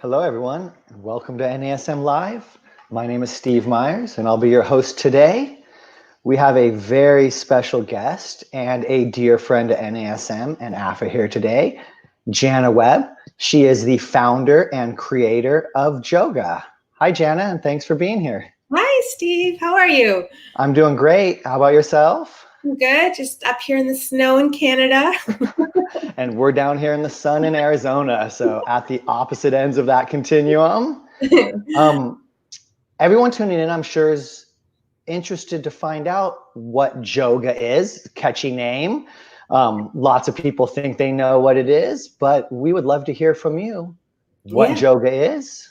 Hello, everyone, and welcome to NASM Live. My name is Steve Myers, and I'll be your host today. We have a very special guest and a dear friend to NASM and AFA here today, Jana Webb. She is the founder and creator of Joga. Hi, Jana, and thanks for being here. Hi, Steve. How are you? I'm doing great. How about yourself? I'm good. Just up here in the snow in Canada. And we're down here in the sun in Arizona, so at the opposite ends of that continuum. Everyone tuning in, I'm sure, is interested to find out what Joga is. Catchy name. Lots of people think they know what it is, but we would love to hear from you what Yeah. Joga is,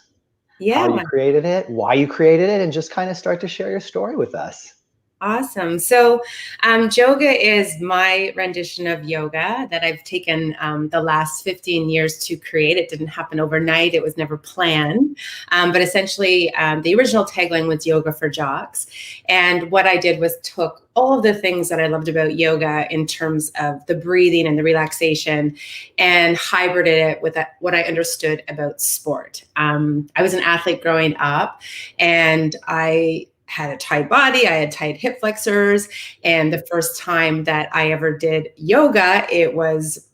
how Yeah. you created it, why you created it, and just kind of start to share your story with us. Awesome. So Joga is my rendition of yoga that I've taken the last 15 years to create. It didn't happen overnight. It was never planned. But essentially, the original tagline was yoga for jocks. And what I did was took all of the things that I loved about yoga in terms of the breathing and the relaxation and hybrided it with what I understood about sport. I was an athlete growing up, and I had a tight body, I had tight hip flexors. And the first time that I ever did yoga, it was,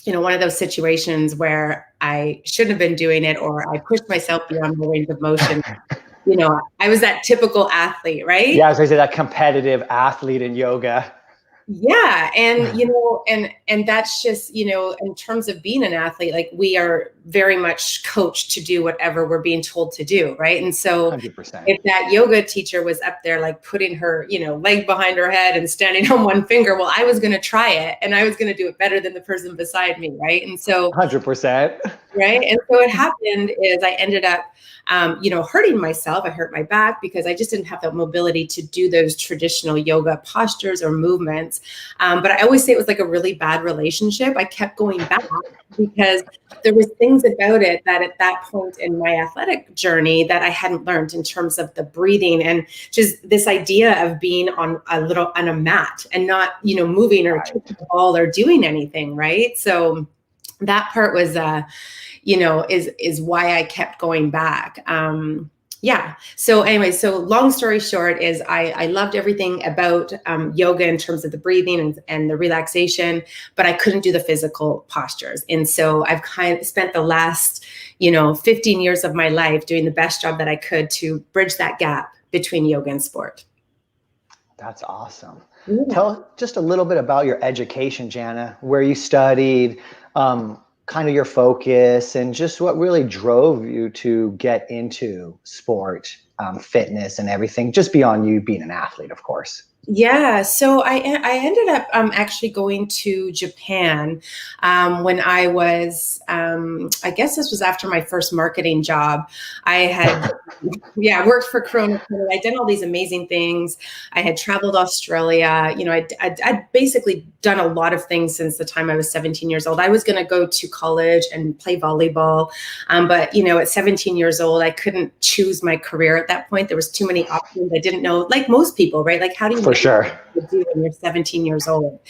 one of those situations where I shouldn't have been doing it, or I pushed myself beyond my range of motion. I was that typical athlete, right? Yeah, I was going to say that competitive athlete in yoga. Yeah. And, and that's just, in terms of being an athlete, like we are very much coached to do whatever we're being told to do. Right. And so 100%. if that yoga teacher was up there, like putting her, leg behind her head and standing on one finger, well, I was going to try it and I was going to do it better than the person beside me. Right. And so 100%. Right. And so what happened is I ended up, hurting myself. I hurt my back because I just didn't have the mobility to do those traditional yoga postures or movements. But I always say it was like a really bad relationship. I kept going back because there was things about it that at that point in my athletic journey that I hadn't learned in terms of the breathing and just this idea of being on a mat and not, moving or kicking the ball or doing anything. Right. So that part was, is why I kept going back. Yeah. So anyway, so long story short is I loved everything about yoga in terms of the breathing and the relaxation, but I couldn't do the physical postures. And so I've kind of spent the last, 15 years of my life doing the best job that I could to bridge that gap between yoga and sport. That's awesome. Yeah. Tell just a little bit about your education, Jana, where you studied, kind of your focus, and just what really drove you to get into sport, fitness, and everything, just beyond you being an athlete, of course. Yeah, so I ended up actually going to Japan when I was, I guess this was after my first marketing job. I had, worked for Corona. I'd done all these amazing things. I had traveled Australia. I'd basically done a lot of things since the time I was 17 years old. I was going to go to college and play volleyball. But, at 17 years old, I couldn't choose my career at that point. There was too many options. I didn't know, like most people, right? Like, how do you For sure. do when you're 17 years old?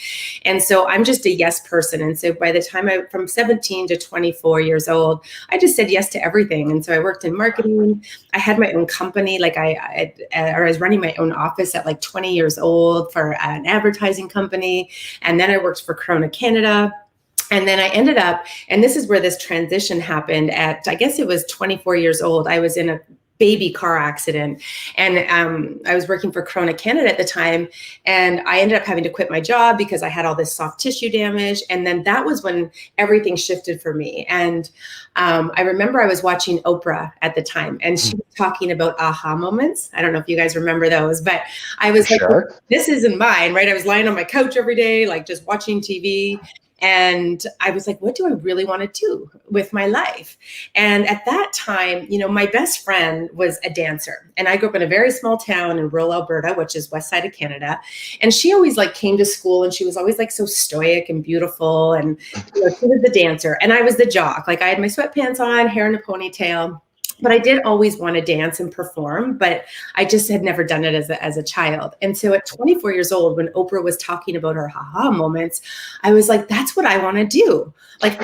And so I'm just a yes person. And so by the time from 17 to 24 years old, I just said yes to everything. And so I worked in marketing. I had my own company. Like I was running my own office at like 20 years old for an advertising company. And then I worked for Corona Canada. And then I ended up, and this is where this transition happened at, I guess it was 24 years old. I was in a baby car accident. And I was working for Corona Canada at the time. And I ended up having to quit my job because I had all this soft tissue damage. And then that was when everything shifted for me. And I remember I was watching Oprah at the time, and she was talking about aha moments. I don't know if you guys remember those, but I was like, Sure. this isn't mine, right? I was lying on my couch every day, like just watching TV. And I was like, what do I really want to do with my life? And at that time, my best friend was a dancer. And I grew up in a very small town in rural Alberta, which is west side of Canada. And she always like came to school, and she was always like so stoic and beautiful. And she was the dancer and I was the jock. Like I had my sweatpants on, hair in a ponytail. But I did always want to dance and perform, but I just had never done it as a child. And so at 24 years old, when Oprah was talking about her haha moments, I was like, that's what I want to do. Like,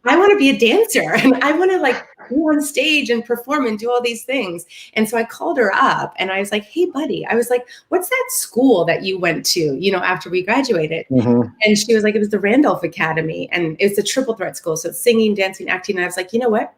I want to be a dancer, and I want to like be on stage and perform and do all these things. And so I called her up and I was like, hey, buddy, I was like, what's that school that you went to, you know, after we graduated? Mm-hmm. And she was like, it was the Randolph Academy. And it's a triple threat school. So it's singing, dancing, acting. And I was like, you know what?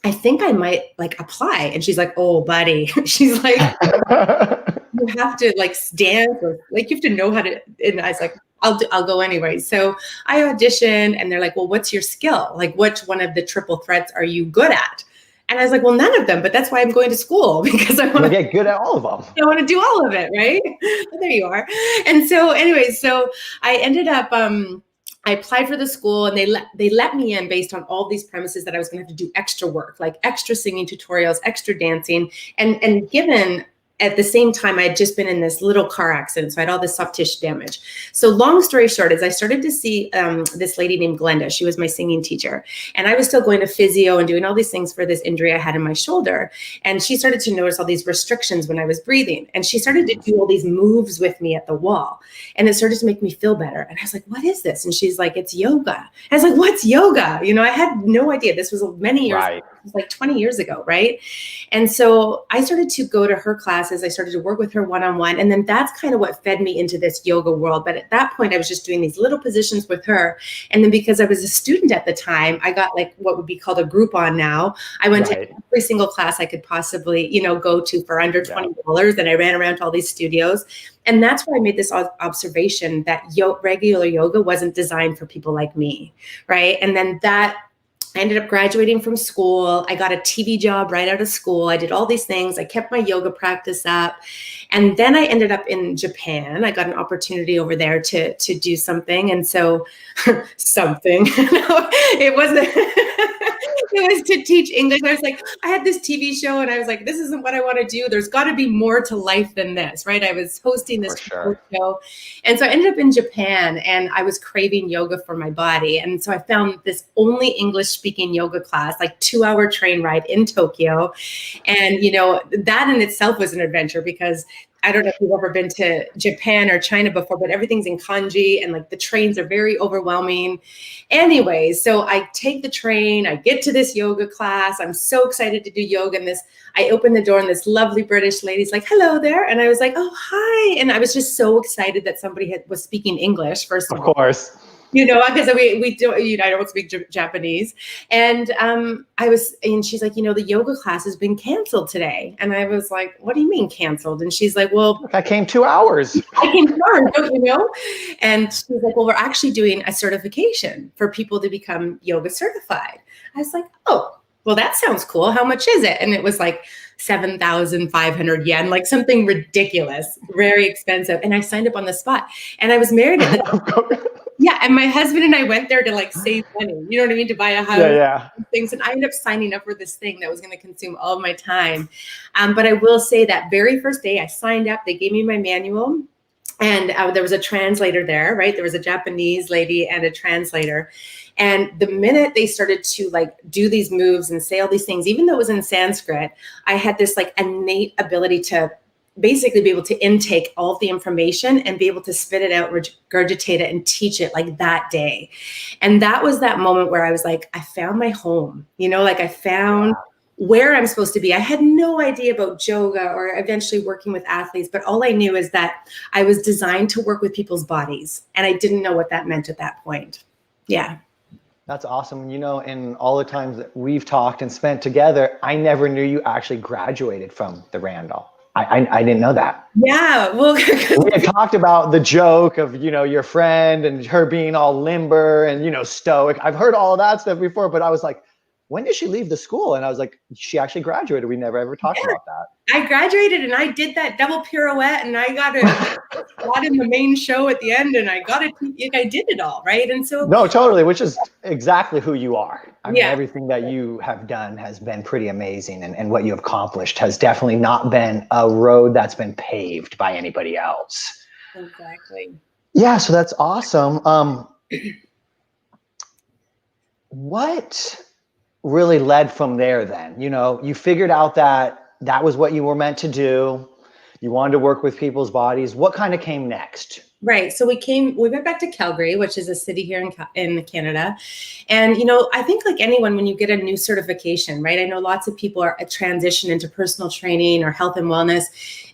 I think I might like apply. And she's like, oh, buddy. She's like, you have to like dance or like you have to know how to. And I was like, I'll go anyway. So I auditioned and they're like, well, what's your skill? Like, which one of the triple threats are you good at? And I was like, well, none of them, but that's why I'm going to school, because I want to get good at all of them. I want to do all of it, right? Well, there you are. And so anyways, so I ended up, I applied for the school and they let me in based on all these premises that I was going to have to do extra work, like extra singing tutorials, extra dancing. And given at the same time, I had just been in this little car accident. So I had all this soft tissue damage. So long story short is I started to see this lady named Glenda. She was my singing teacher. And I was still going to physio and doing all these things for this injury I had in my shoulder. And she started to notice all these restrictions when I was breathing. And she started to do all these moves with me at the wall. And it started to make me feel better. And I was like, what is this? And she's like, it's yoga. And I was like, what's yoga? You know, I had no idea. This was many years ago. It was like 20 years ago, right? And so I started to go to her classes. I started to work with her one-on-one. And then that's kind of what fed me into this yoga world. But at that point, I was just doing these little positions with her. And then because I was a student at the time, I got like what would be called a Groupon now. I went to every single class I could possibly, you know, go to for under $20. And I ran around to all these studios. And that's where I made this observation that regular yoga wasn't designed for people like me, right? And then I ended up graduating from school. I got a TV job right out of school. I did all these things. I kept my yoga practice up. And then I ended up in Japan. I got an opportunity over there to do something. And so something, it wasn't, it was to teach English. I was like, I had this TV show and I was like, this isn't what I want to do. There's got to be more to life than this, right? I was hosting this show. And so I ended up in Japan and I was craving yoga for my body. And so I found this only English speaking yoga class, like 2-hour train ride in Tokyo. And, you know, that in itself was an adventure because I don't know if you've ever been to Japan or China before, but everything's in kanji and like the trains are very overwhelming. Anyways, so I take the train, I get to this yoga class. I'm so excited to do yoga. And I open the door and this lovely British lady's like, hello there. And I was like, oh, hi. And I was just so excited that somebody was speaking English, first of all. Of course. You know, because we do, you know, I don't speak Japanese. And and she's like, you know, the yoga class has been canceled today. And I was like, what do you mean canceled? And she's like, well, I came 2 hours. I came 2 hours, don't you know? And she's like, well, we're actually doing a certification for people to become yoga certified. I was like, oh, well, that sounds cool. How much is it? And it was like 7,500 yen, like something ridiculous, very expensive. And I signed up on the spot. And I was married at the time. Yeah, and my husband and I went there to like save money, you know what I mean, to buy a house and things. And I ended up signing up for this thing that was going to consume all of my time. But I will say that very first day I signed up, they gave me my manual. And there was a translator there, right? There was a Japanese lady and a translator. And the minute they started to like do these moves and say all these things, even though it was in Sanskrit, I had this like innate ability to basically be able to intake all of the information and be able to spit it out, regurgitate it, and teach it like that day. And that was that moment where I was like, I found my home, you know, like I found where I'm supposed to be. I had no idea about Joga or eventually working with athletes, but all I knew is that I was designed to work with people's bodies. And I didn't know what that meant at that point. Yeah. That's awesome. You know, in all the times that we've talked and spent together, I never knew you actually graduated from the Randolph. I didn't know that. Yeah, well, we had talked about the joke of, you know, your friend and her being all limber and, you know, stoic. I've heard all of that stuff before, but I was like, when did she leave the school? And I was like, she actually graduated. We never ever talked about that. I graduated and I did that double pirouette and I got in the main show at the end and I did it all, right? And so no, totally, which is exactly who you are. I mean, everything that you have done has been pretty amazing, and what you have accomplished has definitely not been a road that's been paved by anybody else. Exactly. Yeah, so that's awesome. What really led from there then? You know, you figured out that was what you were meant to do. You wanted to work with people's bodies. What kind of came next? Right. So we went back to Calgary, which is a city here in Canada. And, I think like anyone, when you get a new certification, right? I know lots of people are transition into personal training or health and wellness,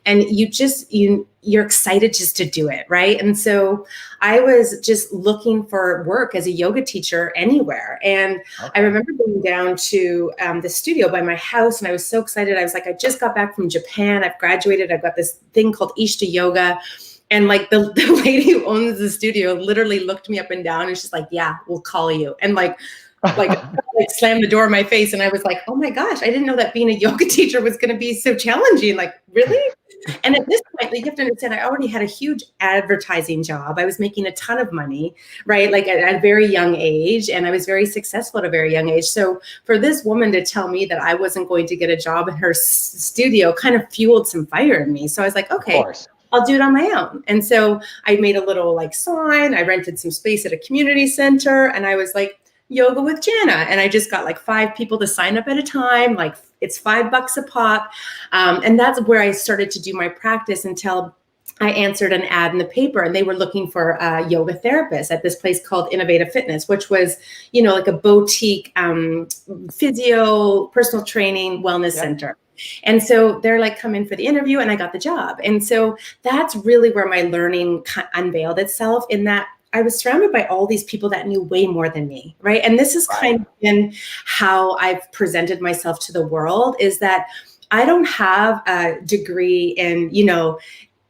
and you're excited just to do it. Right. And so I was just looking for work as a yoga teacher anywhere. And I remember going down to the studio by my house, and I was so excited. I was like, I just got back from Japan. I've graduated. I've got this thing called Ishta Yoga. And like the lady who owns the studio literally looked me up and down, and she's like, yeah, we'll call you. And like slammed the door in my face. And I was like, oh my gosh, I didn't know that being a yoga teacher was going to be so challenging. Like, really? And at this point, you have to understand, I already had a huge advertising job. I was making a ton of money, right? Like at a very young age. And I was very successful at a very young age. So for this woman to tell me that I wasn't going to get a job in her studio kind of fueled some fire in me. So I was like, okay, I'll do it on my own. And so I made a little like sign. I rented some space at a community center, and I was like, yoga with Jana. And I just got like 5 people to sign up at a time. Like it's $5 a pop. And that's where I started to do my practice until I answered an ad in the paper, and they were looking for a yoga therapist at this place called Innovative Fitness, which was, like a boutique physio, personal training, wellness center. And so they're like, come in for the interview, and I got the job. And so that's really where my learning unveiled itself, in that I was surrounded by all these people that knew way more than me, right? And this is kind of been how I've presented myself to the world, is that I don't have a degree in,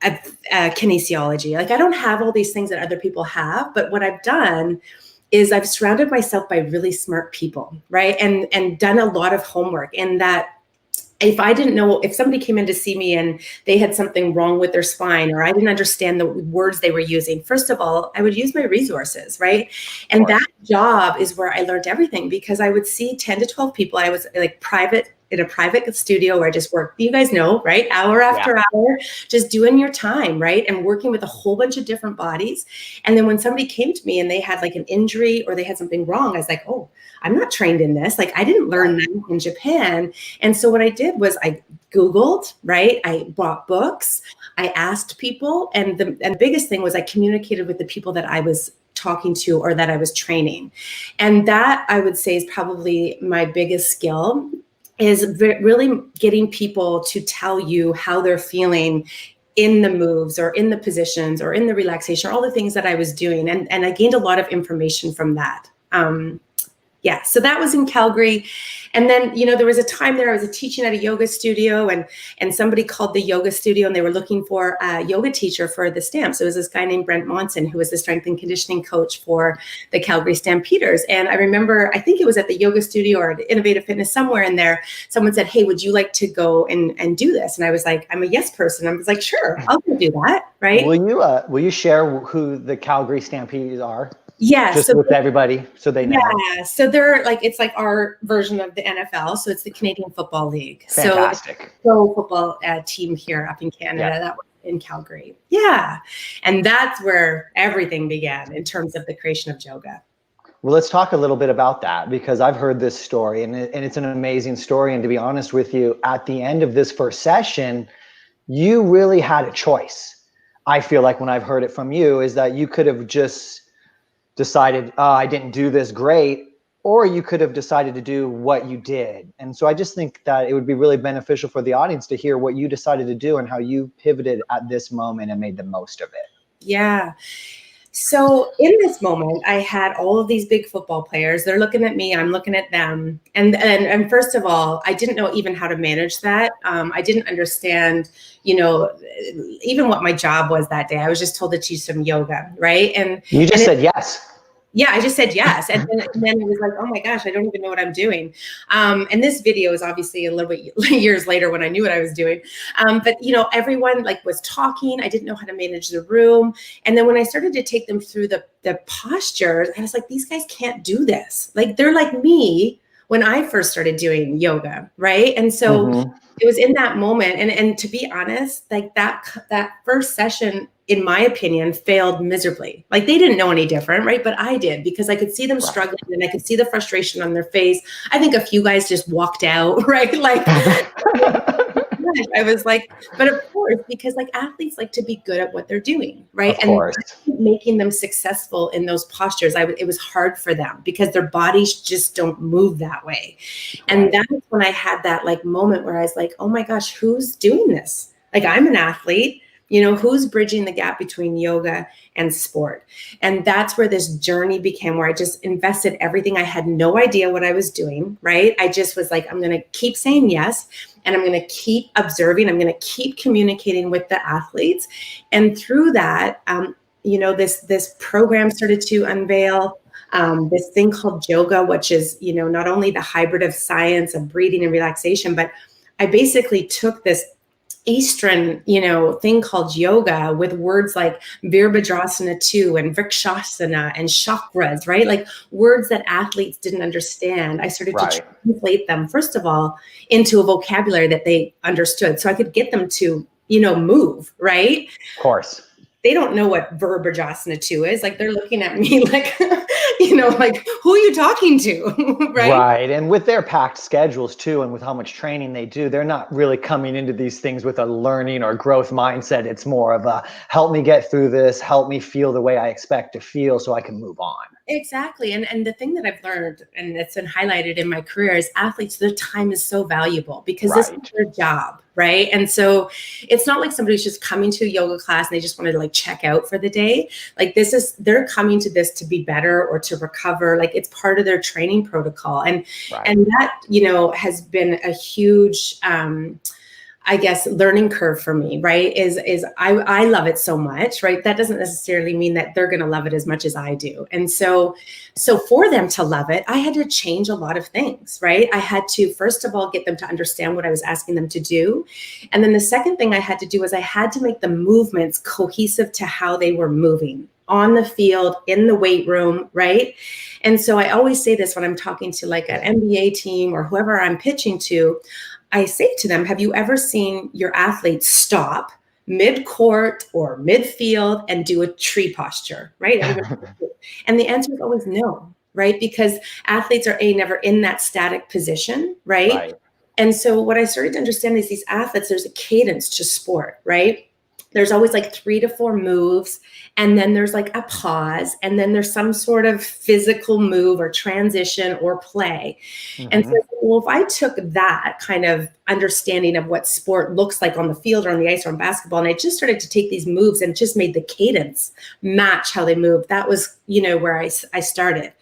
kinesiology. Like I don't have all these things that other people have, but what I've done is I've surrounded myself by really smart people, right? And done a lot of homework, in that if I didn't know, if somebody came in to see me and they had something wrong with their spine, or I didn't understand the words they were using, first of all, I would use my resources, right? And that job is where I learned everything, because I would see 10 to 12 people. I was like in a private studio where I just worked, you guys know, right? Hour after hour, just doing your time, right? And working with a whole bunch of different bodies. And then when somebody came to me and they had like an injury or they had something wrong, I was like, oh, I'm not trained in this. Like I didn't learn that in Japan. And so what I did was I Googled, right? I bought books, I asked people. And the biggest thing was I communicated with the people that I was talking to or that I was training. And that, I would say, is probably my biggest skill, is really getting people to tell you how they're feeling in the moves or in the positions or in the relaxation, or all the things that I was doing. And I gained a lot of information from that. So that was in Calgary. And then, there was a time there I was teaching at a yoga studio, and somebody called the yoga studio, and they were looking for a yoga teacher for the Stamps. So it was this guy named Brent Monson, who was the strength and conditioning coach for the Calgary Stampeders. And I remember, I think it was at the yoga studio or at Innovative Fitness, somewhere in there, someone said, hey, would you like to go and do this? And I was like, I'm a yes person. I was like, sure, I'll go do that. Right. Will you share who the Calgary Stampeders are? Yeah. Just with everybody, so they know. Yeah. So they're like, it's like our version of the NFL. So it's the Canadian Football League. Fantastic. So football team here up in Canada. That was in Calgary. Yeah. And that's where everything began in terms of the creation of Joga. Well, let's talk a little bit about that, because I've heard this story, and it's an amazing story. And to be honest with you, at the end of this first session, you really had a choice. I feel like when I've heard it from you, is that you could have just decided, I didn't do this great, or you could have decided to do what you did. And so I just think that it would be really beneficial for the audience to hear what you decided to do and how you pivoted at this moment and made the most of it. Yeah. So in this moment, I had all of these big football players. They're looking at me, I'm looking at them. And first of all, I didn't know even how to manage that. I didn't understand, even what my job was that day. I was just told to teach some yoga, right? And you just said yes. Yeah, I just said yes. And then it was like, oh my gosh, I don't even know what I'm doing. And this video is obviously a little bit years later when I knew what I was doing. But everyone like was talking. I didn't know how to manage the room. And then when I started to take them through the postures, I was like, these guys can't do this. Like they're like me when I first started doing yoga, right? And so it was in that moment. And to be honest, like that first session, in my opinion, failed miserably. Like they didn't know any different, right? But I did, because I could see them struggling and I could see the frustration on their face. I think a few guys just walked out, right? Like, gosh. I was like, but of course, because like athletes like to be good at what they're doing, right? Of course. And making them successful in those postures, it was hard for them because their bodies just don't move that way. And that's when I had that like moment where I was like, oh my gosh, who's doing this? Like, I'm an athlete. Who's bridging the gap between yoga and sport? And that's where this journey became, where I just invested everything. I had no idea what I was doing, right? I just was like, I'm going to keep saying yes. And I'm going to keep observing. I'm going to keep communicating with the athletes. And through that, this program started to unveil this thing called Joga, which is, not only the hybrid of science of breathing and relaxation, but I basically took this Eastern, thing called yoga with words like Virabhadrasana 2 and Vrikshasana and chakras, right? Like words that athletes didn't understand. I started to translate them, first of all, into a vocabulary that they understood. So I could get them to, move, right? Of course. They don't know what Virabhadrasana 2 is. Like, they're looking at me like, like, who are you talking to? Right. Right. And with their packed schedules too, and with how much training they do, they're not really coming into these things with a learning or growth mindset. It's more of a help me get through this, help me feel the way I expect to feel so I can move on. Exactly. And the thing that I've learned, and it's been highlighted in my career, is athletes, their time is so valuable because this is their job, right? And so it's not like somebody's just coming to a yoga class and they just want to like check out for the day. Like, they're coming to this to be better or to recover. Like, it's part of their training protocol. And that, has been a huge I guess, learning curve for me, right? Is I love it so much, right? That doesn't necessarily mean that they're going to love it as much as I do. And so for them to love it, I had to change a lot of things, right? I had to, first of all, get them to understand what I was asking them to do. And then the second thing I had to do was I had to make the movements cohesive to how they were moving on the field, in the weight room, right? And so I always say this when I'm talking to like an NBA team or whoever I'm pitching to. I say to them, have you ever seen your athletes stop mid-court or mid-field and do a tree posture, right? And the answer is always no, right? Because athletes are never in that static position, right? And so what I started to understand is these athletes, there's a cadence to sport, right? There's always like 3 to 4 moves, and then there's like a pause, and then there's some sort of physical move or transition or play. And so, well, if I took that kind of understanding of what sport looks like on the field or on the ice or on basketball, and I just started to take these moves and just made the cadence match how they move, that was, where I started.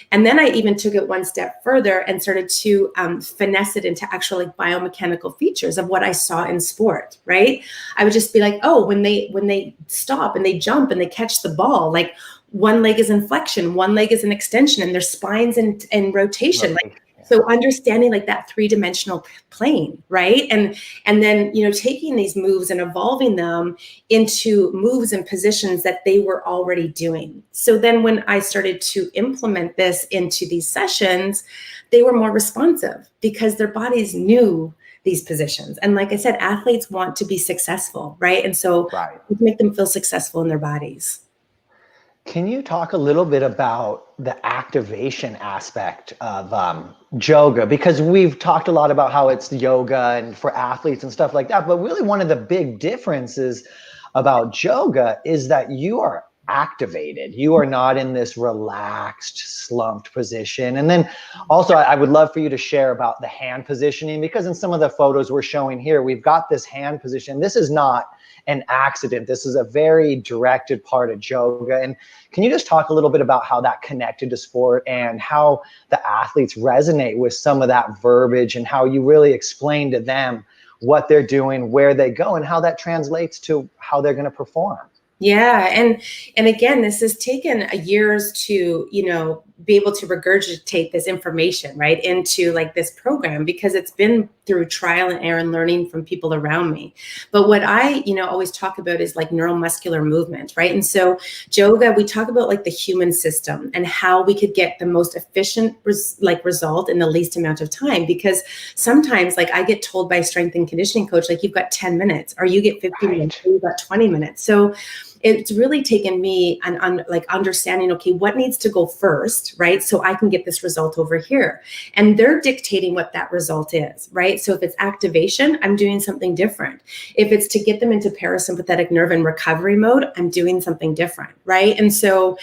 And then I even took it one step further and started to finesse it into actual like biomechanical features of what I saw in sport, right? I would just be like, oh, when they stop and they jump and they catch the ball, like one leg is in flexion, one leg is in extension, and their spine's in rotation. Like, so understanding like that 3-dimensional plane, right? And then, taking these moves and evolving them into moves and positions that they were already doing. So then when I started to implement this into these sessions, they were more responsive because their bodies knew these positions. And like I said, athletes want to be successful, right? And so we make them feel successful in their bodies. Can you talk a little bit about the activation aspect of Joga? Because we've talked a lot about how it's yoga and for athletes and stuff like that, but really one of the big differences about Joga is that you are activated. You are not in this relaxed, slumped position. And then also I would love for you to share about the hand positioning, because in some of the photos we're showing here, we've got this hand position. This is not an accident. This is a very directed part of Joga. And can you just talk a little bit about how that connected to sport and how the athletes resonate with some of that verbiage and how you really explain to them what they're doing, where they go, and how that translates to how they're going to perform? Yeah. And again, this has taken years to, be able to regurgitate this information, right, into like this program, because it's been through trial and error and learning from people around me. But what I, always talk about is like neuromuscular movement, right? And so Joga, we talk about like the human system and how we could get the most efficient result in the least amount of time. Because sometimes like I get told by a strength and conditioning coach, like, you've got 10 minutes or you get 15 minutes or you've got 20 minutes. So it's really taken me like understanding, okay, what needs to go first, right? So I can get this result over here. And they're dictating what that result is, right? So if it's activation, I'm doing something different. If it's to get them into parasympathetic nerve and recovery mode, I'm doing something different, right? And so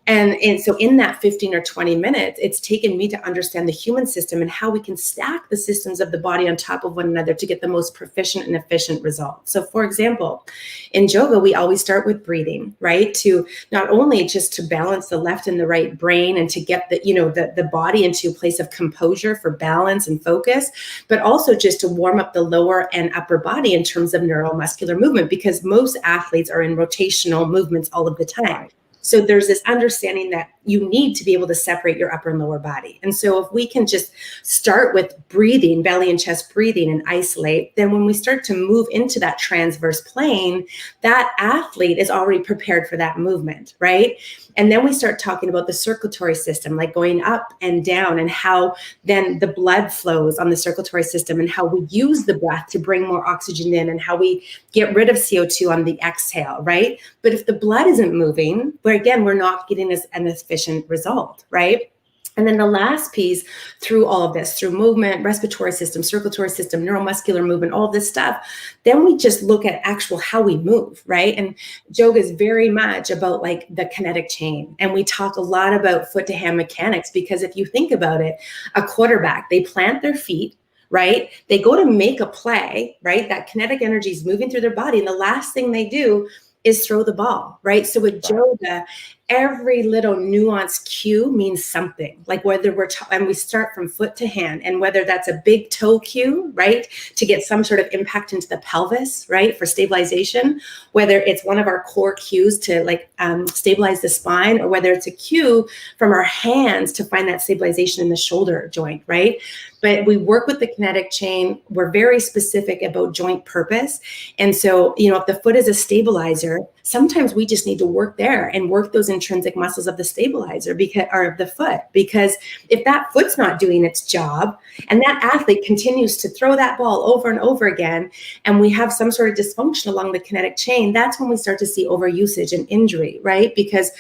in that 15 or 20 minutes, it's taken me to understand the human system and how we can stack the systems of the body on top of one another to get the most proficient and efficient results. So for example, in Joga, we always start with breathing, right? To not only just to balance the left and the right brain and to get the body into a place of composure for balance and focus, but also just to warm up the lower and upper body in terms of neuromuscular movement, because most athletes are in rotational movements all of the time. So there's this understanding that you need to be able to separate your upper and lower body. And so if we can just start with breathing, belly and chest breathing, and isolate, then when we start to move into that transverse plane, that athlete is already prepared for that movement, right? And then we start talking about the circulatory system, like going up and down, and how then the blood flows on the circulatory system, and how we use the breath to bring more oxygen in, and how we get rid of CO2 on the exhale, right? But if the blood isn't moving, we're not getting an efficient result, right? And then the last piece through all of this, through movement, respiratory system, circulatory system, neuromuscular movement, all of this stuff, then we just look at actual how we move, right? And Joga is very much about like the kinetic chain. And we talk a lot about foot to hand mechanics, because if you think about it, a quarterback, they plant their feet, right? They go to make a play, right? That kinetic energy is moving through their body. And the last thing they do is throw the ball, right? So with Joga, every little nuanced cue means something, like whether and we start from foot to hand, and whether that's a big toe cue, right, to get some sort of impact into the pelvis, right, for stabilization, whether it's one of our core cues to like stabilize the spine, or whether it's a cue from our hands to find that stabilization in the shoulder joint, right? But we work with the kinetic chain. We're very specific about joint purpose. And so, if the foot is a stabilizer, sometimes we just need to work there and work those intrinsic muscles of the stabilizer or of the foot, because if that foot's not doing its job and that athlete continues to throw that ball over and over again, and we have some sort of dysfunction along the kinetic chain, that's when we start to see overusage and injury, right? Because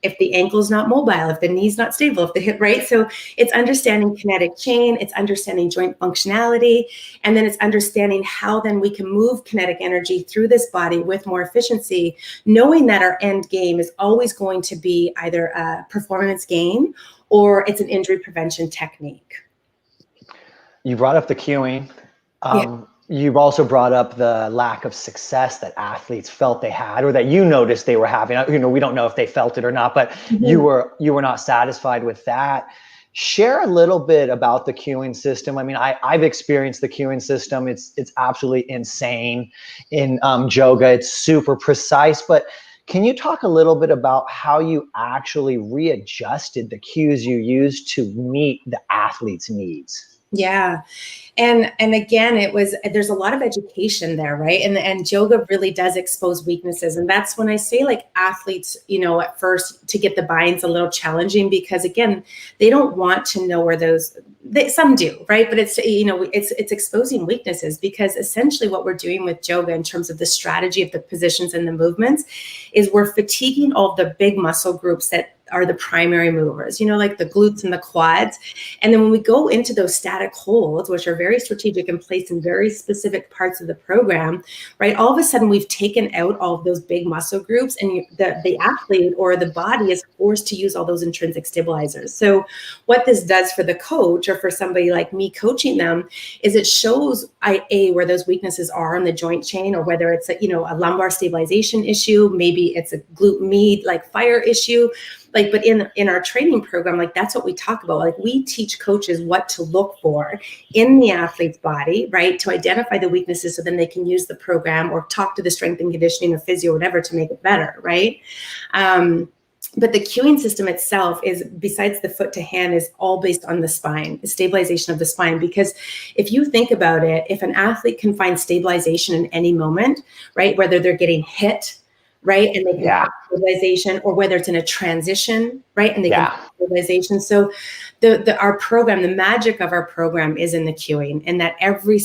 if the ankle's not mobile, if the knee's not stable, if the hip, right? So it's understanding kinetic chain, it's understanding joint functionality, and then it's understanding how then we can move kinetic energy through this body with more efficiency, knowing that our end game is always going to be either a performance gain or it's an injury prevention technique. You brought up the cueing. You've also brought up the lack of success that athletes felt they had, or that you noticed they were having. We don't know if they felt it or not, but you were not satisfied with that. Share a little bit about the cueing system. I mean, I've experienced the cueing system. It's absolutely insane in Joga. It's super precise, but can you talk a little bit about how you actually readjusted the cues you used to meet the athlete's needs? Yeah. And again, there's a lot of education there, right? And Joga really does expose weaknesses. And that's when I say, like, athletes, at first to get the buy-in's a little challenging, because again, they don't want to know where some do, right? But it's exposing weaknesses, because essentially what we're doing with Joga in terms of the strategy of the positions and the movements is we're fatiguing all the big muscle groups that are the primary movers, like the glutes and the quads. And then when we go into those static holds, which are very strategic and placed in very specific parts of the program, right, all of a sudden we've taken out all of those big muscle groups, and the athlete or the body is forced to use all those intrinsic stabilizers. So what this does for the coach, or for somebody like me coaching them, is it shows where those weaknesses are in the joint chain, or whether it's a lumbar stabilization issue, maybe it's a glute med like fire issue. But in our training program, that's what we talk about. We teach coaches what to look for in the athlete's body, right, to identify the weaknesses, so then they can use the program or talk to the strength and conditioning or physio or whatever to make it better, right? But the cueing system itself is, besides the foot to hand, is all based on the spine, the stabilization of the spine. Because if you think about it, if an athlete can find stabilization in any moment, right, whether they're getting hit, right, and they can have stabilization, or whether it's in a transition, right, and they can have stabilization. So our program, the magic of our program is in the cueing, and that every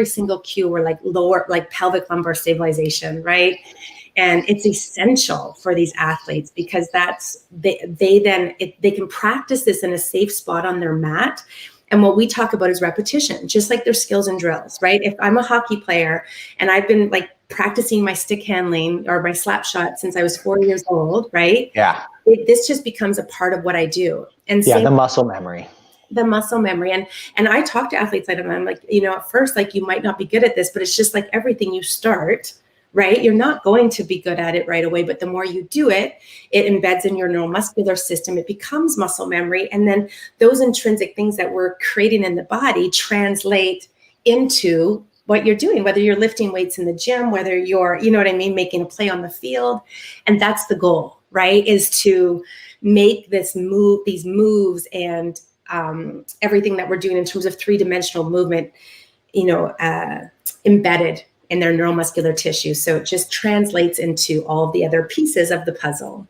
single cue we're lower, pelvic lumbar stabilization, right? And it's essential for these athletes because they can practice this in a safe spot on their mat. And what we talk about is repetition, just like their skills and drills, right? If I'm a hockey player and I've been like practicing my stick handling or my slap shot since I was 4 years old, right? Yeah. This just becomes a part of what I do. And yeah, the muscle memory. The muscle memory. And I talk to athletes like, I'm like, at first, like, you might not be good at this, but it's just like everything you start, right? You're not going to be good at it right away, but the more you do it, it embeds in your neuromuscular system. It becomes muscle memory. And then those intrinsic things that we're creating in the body translate into what you're doing, whether you're lifting weights in the gym, whether you're, making a play on the field. And that's the goal, right? Is to make these moves and everything that we're doing in terms of three-dimensional movement, embedded in their neuromuscular tissue. So it just translates into all of the other pieces of the puzzle.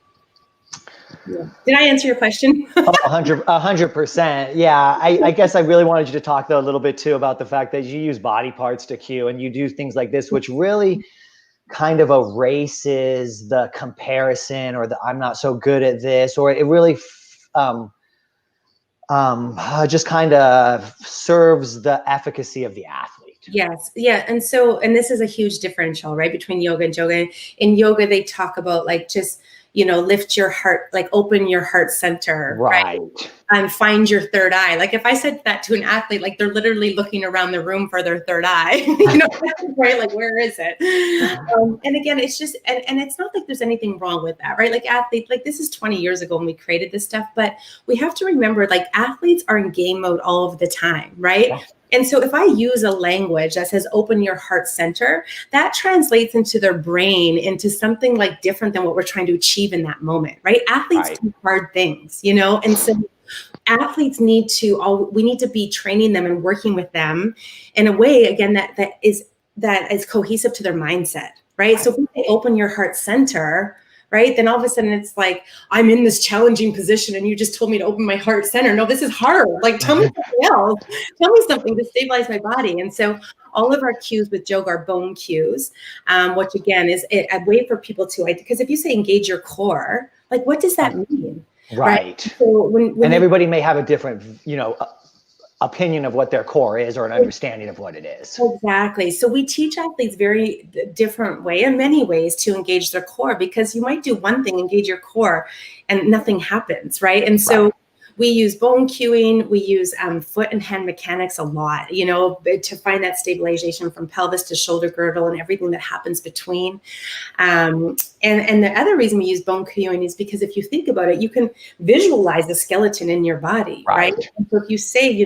Yeah. Did I answer your question? 100%. Yeah. I guess I really wanted you to talk though a little bit too about the fact that you use body parts to cue and you do things like this, which really kind of erases the comparison or the I'm not so good at this, or it really just kind of serves the efficacy of the athlete. Yes. Yeah. And this is a huge differential, right, between yoga and yoga. In yoga, they talk about like, just, lift your heart, like open your heart center, right? And find your third eye. Like if I said that to an athlete, like they're literally looking around the room for their third eye, right? Like, where is it? And again, it's just, and it's not like there's anything wrong with that, right? Like athletes, like this is 20 years ago when we created this stuff, but we have to remember like athletes are in game mode all of the time, right? Yeah. And so if I use a language that says open your heart center, that translates into their brain into something like different than what we're trying to achieve in that moment, right? Athletes do hard things, and so athletes we need to be training them and working with them in a way, again, that is cohesive to their mindset, right? So if we say open your heart center, right, then all of a sudden it's like, I'm in this challenging position and you just told me to open my heart center. No, this is hard. Like, tell me something else. Tell me something to stabilize my body. And so all of our cues with Joga are bone cues, which again is a way for people to, because if you say engage your core, like, what does that mean? Right. So when everybody may have a different, opinion of what their core is or an understanding of what it is. Exactly. So we teach athletes very different way in many ways to engage their core, because you might do one thing, engage your core, and nothing happens, right? And so we use bone cueing, we use foot and hand mechanics a lot, to find that stabilization from pelvis to shoulder girdle and everything that happens between. And the other reason we use bone cueing is because if you think about it, you can visualize the skeleton in your body, right? And so if you say,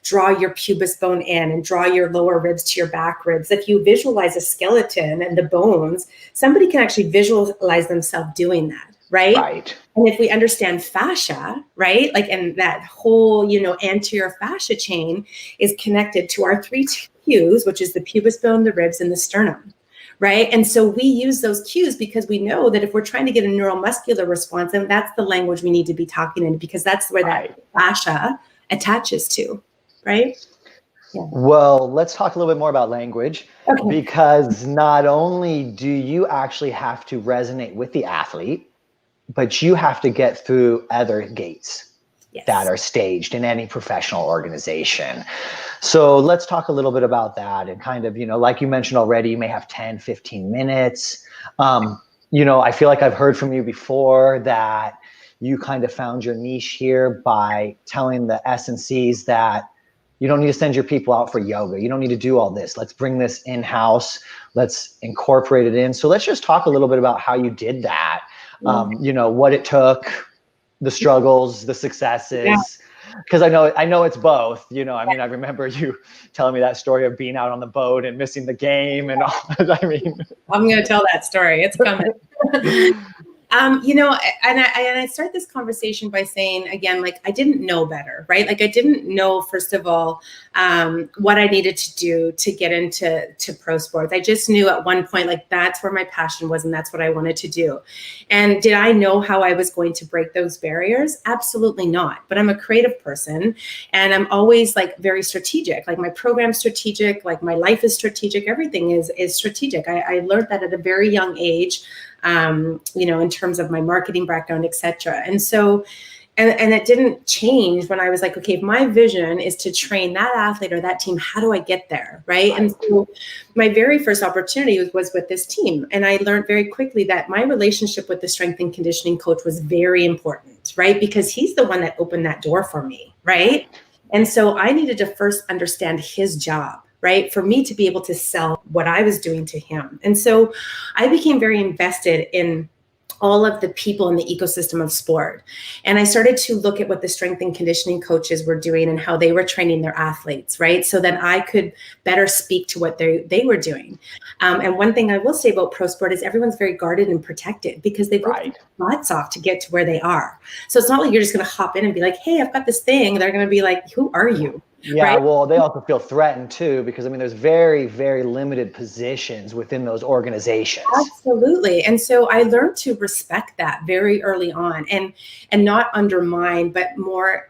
draw your pubis bone in and draw your lower ribs to your back ribs, if you visualize a skeleton and the bones, somebody can actually visualize themselves doing that. Right. And if we understand fascia, right, like, and that whole, anterior fascia chain is connected to our three cues, which is the pubis bone, the ribs, and the sternum, right? And so we use those cues because we know that if we're trying to get a neuromuscular response, then that's the language we need to be talking in, because that's where that fascia attaches to, right? Yeah. Well, let's talk a little bit more about language, because not only do you actually have to resonate with the athlete, but you have to get through other gates that are staged in any professional organization. So let's talk a little bit about that and kind of, like you mentioned already, you may have 10, 15 minutes. I feel like I've heard from you before that you kind of found your niche here by telling the S&Cs that you don't need to send your people out for yoga. You don't need to do all this. Let's bring this in-house. Let's incorporate it in. So let's just talk a little bit about how you did that. What it took, the struggles, the successes, because I know it's both, I remember you telling me that story of being out on the boat and missing the game and all. I'm going to tell that story. It's coming. I start this conversation by saying, again, like, I didn't know better, right? Like, I didn't know, first of all, what I needed to do to get into pro sports. I just knew at one point, like, that's where my passion was and that's what I wanted to do. And did I know how I was going to break those barriers? Absolutely not. But I'm a creative person and I'm always like very strategic. Like my program's strategic, like my life is strategic. Everything is strategic. I learned that at a very young age, in terms of my marketing background, et cetera. And so, and it didn't change when I was like, okay, if my vision is to train that athlete or that team, how do I get there? Right. And so my very first opportunity was with this team. And I learned very quickly that my relationship with the strength and conditioning coach was very important, right? Because he's the one that opened that door for me. Right. And so I needed to first understand his job, right? For me to be able to sell what I was doing to him. And so I became very invested in all of the people in the ecosystem of sport. And I started to look at what the strength and conditioning coaches were doing and how they were training their athletes, right? So then I could better speak to what they were doing. And one thing I will say about pro sport is everyone's very guarded and protected because they've worked their butts off to get to where they are. So it's not like you're just going to hop in and be like, hey, I've got this thing. They're going to be like, who are you? Yeah, right? well, they also feel threatened too, because I mean, there's very, very limited positions within those organizations. Absolutely. And so I learned to respect that very early on and not undermine, but more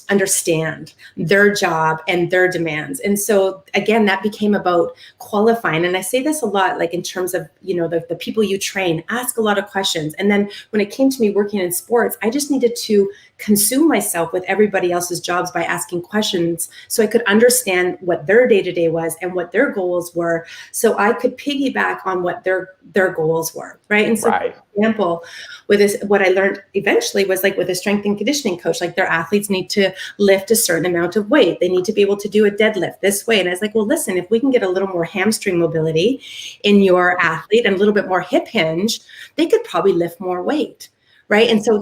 understand their job and their demands. And so again, that became about qualifying. And I say this a lot, like in terms of, the people you train, ask a lot of questions. And then when it came to me working in sports, I just needed to consume myself with everybody else's jobs by asking questions so I could understand what their day-to-day was and what their goals were, so I could piggyback on what their goals were, right? And so, for example, with this, what I learned eventually was like with a strength and conditioning coach, like their athletes need to lift a certain amount of weight. They need to be able to do a deadlift this way. And I was like, well, listen, if we can get a little more hamstring mobility in your athlete and a little bit more hip hinge, they could probably lift more weight. Right. And so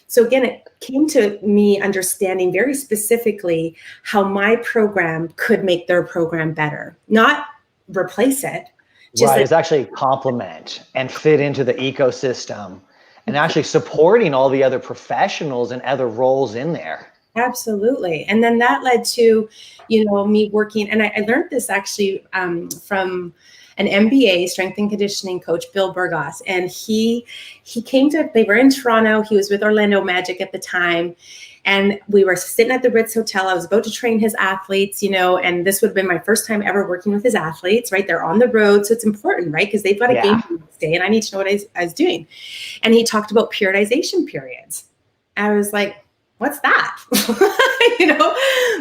so again, it came to me understanding very specifically how my program could make their program better, not replace it. Just it's actually complement and fit into the ecosystem and actually supporting all the other professionals and other roles in there. Absolutely. And then that led to, me working. And I learned this actually from an MBA strength and conditioning coach, Bill Burgos. And he they were in Toronto. He was with Orlando Magic at the time. And we were sitting at the Ritz Hotel. I was about to train his athletes, and this would have been my first time ever working with his athletes, right? They're on the road. So it's important, right? Because they've got a game the next day and I need to know what I was doing. And he talked about periodization periods. I was like, what's that?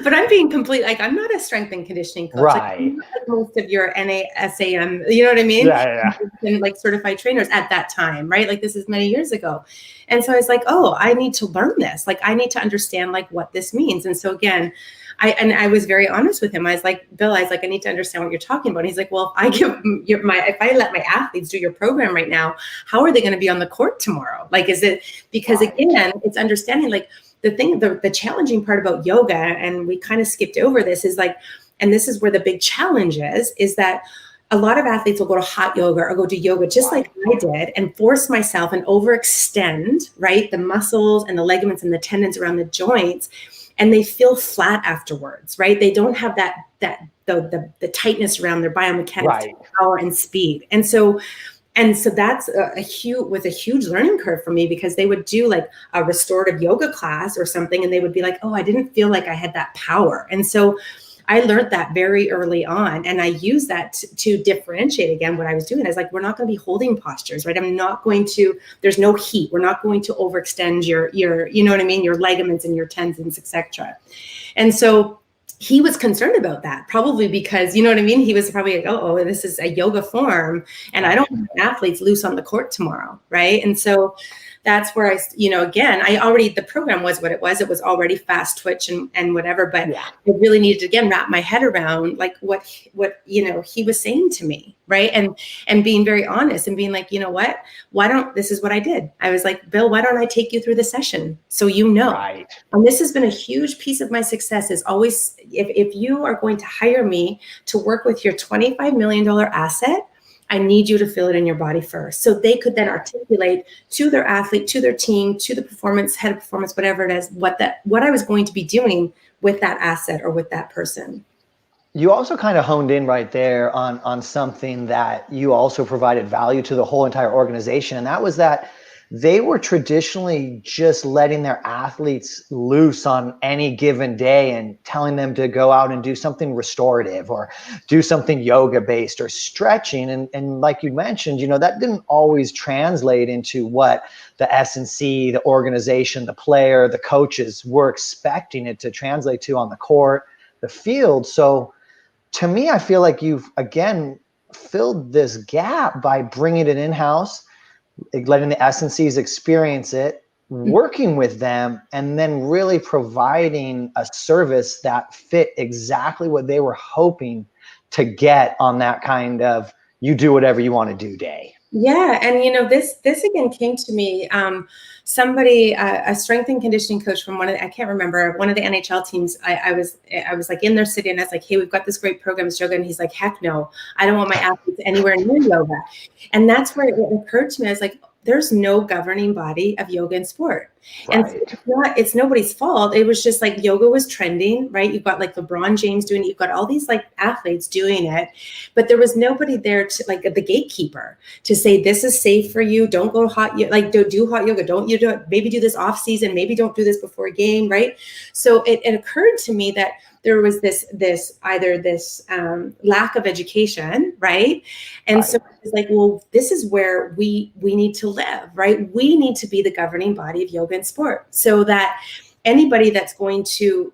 But I'm being complete, like, I'm not a strength and conditioning coach. Right. Like most of your NASAM, you know what I mean? Yeah. And like certified trainers at that time, right? Like this is many years ago. And so I was like, oh, I need to learn this. Like, I need to understand like what this means. And so again, I was very honest with him. I was like, Bill, I need to understand what you're talking about. And he's like, well, if I let my athletes do your program right now, how are they going to be on the court tomorrow? Like, is it, because again, it's understanding like, the challenging part about yoga, and we kind of skipped over this, is like, and this is where the big challenge is that a lot of athletes will go to hot yoga or go to yoga just like I did and force myself and overextend, right? The muscles and the ligaments and the tendons around the joints, and they feel flat afterwards, right? They don't have the tightness around their biomechanics, power and speed. And so that's a huge learning curve for me, because they would do like a restorative yoga class or something, and they would be like, oh, I didn't feel like I had that power. And so I learned that very early on, and I used that to differentiate again what I was doing. I was like, we're not going to be holding postures, right? There's no heat. We're not going to overextend your, you know what I mean? Your ligaments and your tendons, etc. And so he was concerned about that, probably because, you know what I mean? He was probably like, oh, this is a yoga form and I don't want athletes loose on the court tomorrow, right? And so that's where again, the program was what it was. It was already fast twitch and whatever, but I really needed to, again, wrap my head around like what he was saying to me, right? And being very honest and being like, this is what I did. I was like, Bill, why don't I take you through the session so Right. And this has been a huge piece of my success, is always, if you are going to hire me to work with your $25 million asset, I need you to feel it in your body first. So they could then articulate to their athlete, to their team, to the performance, head of performance, whatever it is, what I was going to be doing with that asset or with that person. You also kind of honed in right there on something that you also provided value to the whole entire organization. And that was that they were traditionally just letting their athletes loose on any given day and telling them to go out and do something restorative or do something yoga based or stretching. And like you mentioned, that didn't always translate into what the S&C, the organization, the player, the coaches were expecting it to translate to on the court, the field. So to me, I feel like you've, again, filled this gap by bringing it in-house, letting the S&Cs experience it, working with them, and then really providing a service that fit exactly what they were hoping to get on that kind of you do whatever you want to do day. Yeah. And, this again came to me, somebody, a strength and conditioning coach from I can't remember, one of the NHL teams. I was like in their city and I was like, hey, we've got this great program, it's yoga. And he's like, heck no, I don't want my athletes anywhere near yoga. And that's where it occurred to me. I was like, there's no governing body of yoga and sport. Right. And it's nobody's fault. It was just like yoga was trending, right? You've got like LeBron James doing it. You've got all these like athletes doing it, but there was nobody there to like the gatekeeper to say, this is safe for you. Don't go don't do hot yoga. Don't you do it? Maybe do this off season. Maybe don't do this before a game. Right. So it occurred to me that there was this lack of education, right? And so it's like, well, this is where we need to live, right? We need to be the governing body of yoga and sport, so that anybody that's going to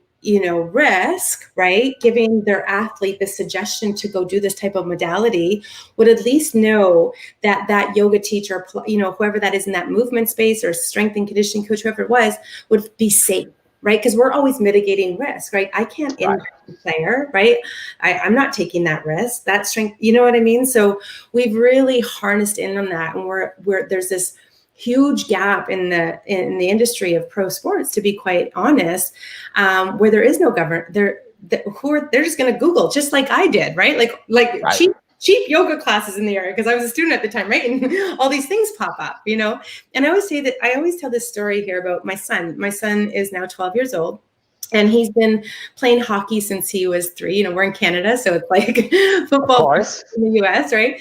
risk, right, giving their athlete the suggestion to go do this type of modality would at least know that yoga teacher, whoever that is in that movement space or strength and conditioning coach, whoever it was, would be safe. Right? Because we're always mitigating risk, right? I can't impact the player, right? I'm not taking that risk. That strength, you know what I mean? So we've really harnessed in on that, and we're there's this huge gap in the industry of pro sports, to be quite honest, where there is no government. They're just going to Google, just like I did, right? Like right. Cheap yoga classes in the area, because I was a student at the time, right? And all these things pop up, And I always tell this story here about my son. My son is now 12 years old, and he's been playing hockey since he was 3. We're in Canada, so it's like football in the US, right?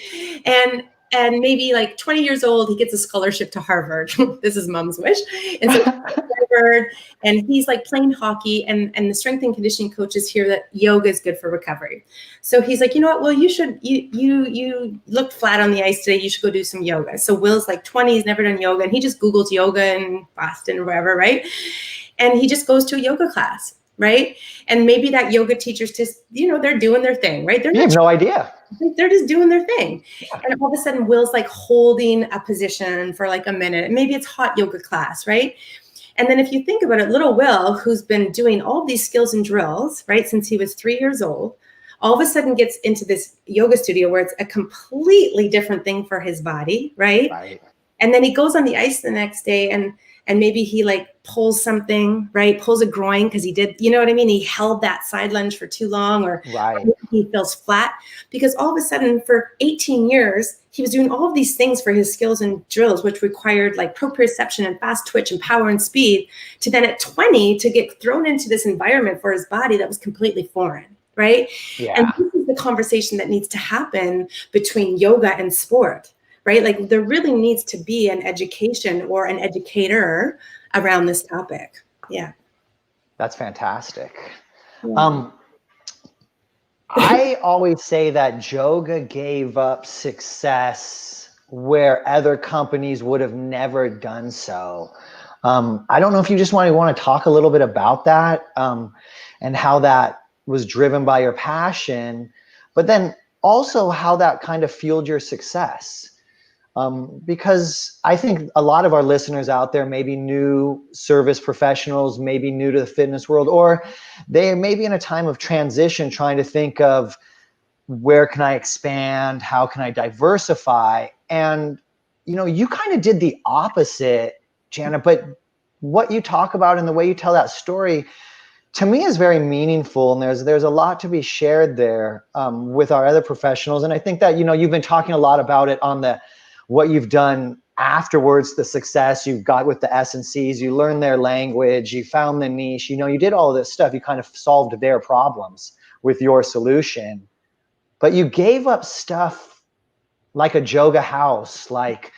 And maybe like 20 years old, he gets a scholarship to Harvard. This is mom's wish. And so Harvard, and he's like playing hockey, and the strength and conditioning coaches hear that yoga is good for recovery. So he's like, you know what? Well, you looked flat on the ice today. You should go do some yoga. So Will's like 20, he's never done yoga, and he just Googles yoga in Boston or wherever, right? And he just goes to a yoga class, right? And maybe that yoga teacher's just, they're doing their thing, right? You have no idea. They're just doing their thing. Yeah. And all of a sudden Will's like holding a position for like a minute. Maybe it's hot yoga class, right? And then if you think about it, little Will, who's been doing all of these skills and drills, right, since he was 3 years old, all of a sudden gets into this yoga studio where it's a completely different thing for his body, right? Right. And then he goes on the ice the next day and maybe he like pulls something, right? Pulls a groin because he did, you know what I mean? He held that side lunge for too long, or right. He feels flat because all of a sudden for 18 years, he was doing all of these things for his skills and drills, which required like proprioception and fast twitch and power and speed, to then at 20 to get thrown into this environment for his body that was completely foreign, right? Yeah. And this is the conversation that needs to happen between yoga and sport. Right? Like there really needs to be an education or an educator around this topic. Yeah. That's fantastic. Yeah. I always say that Joga gave up success where other companies would have never done so. I don't know if you just want to talk a little bit about that and how that was driven by your passion, but then also how that kind of fueled your success. Because I think a lot of our listeners out there may be new service professionals, maybe new to the fitness world, or they may be in a time of transition trying to think of where can I expand? How can I diversify? And, you kind of did the opposite, Jana, but what you talk about and the way you tell that story, to me is very meaningful, and there's a lot to be shared there with our other professionals. And I think that, you know, you've been talking a lot about it on the what you've done afterwards, the success you've got with the S&Cs. You learned their language, you found the niche, you know, you did all this stuff, you kind of solved their problems with your solution, but you gave up stuff like a Joga house, like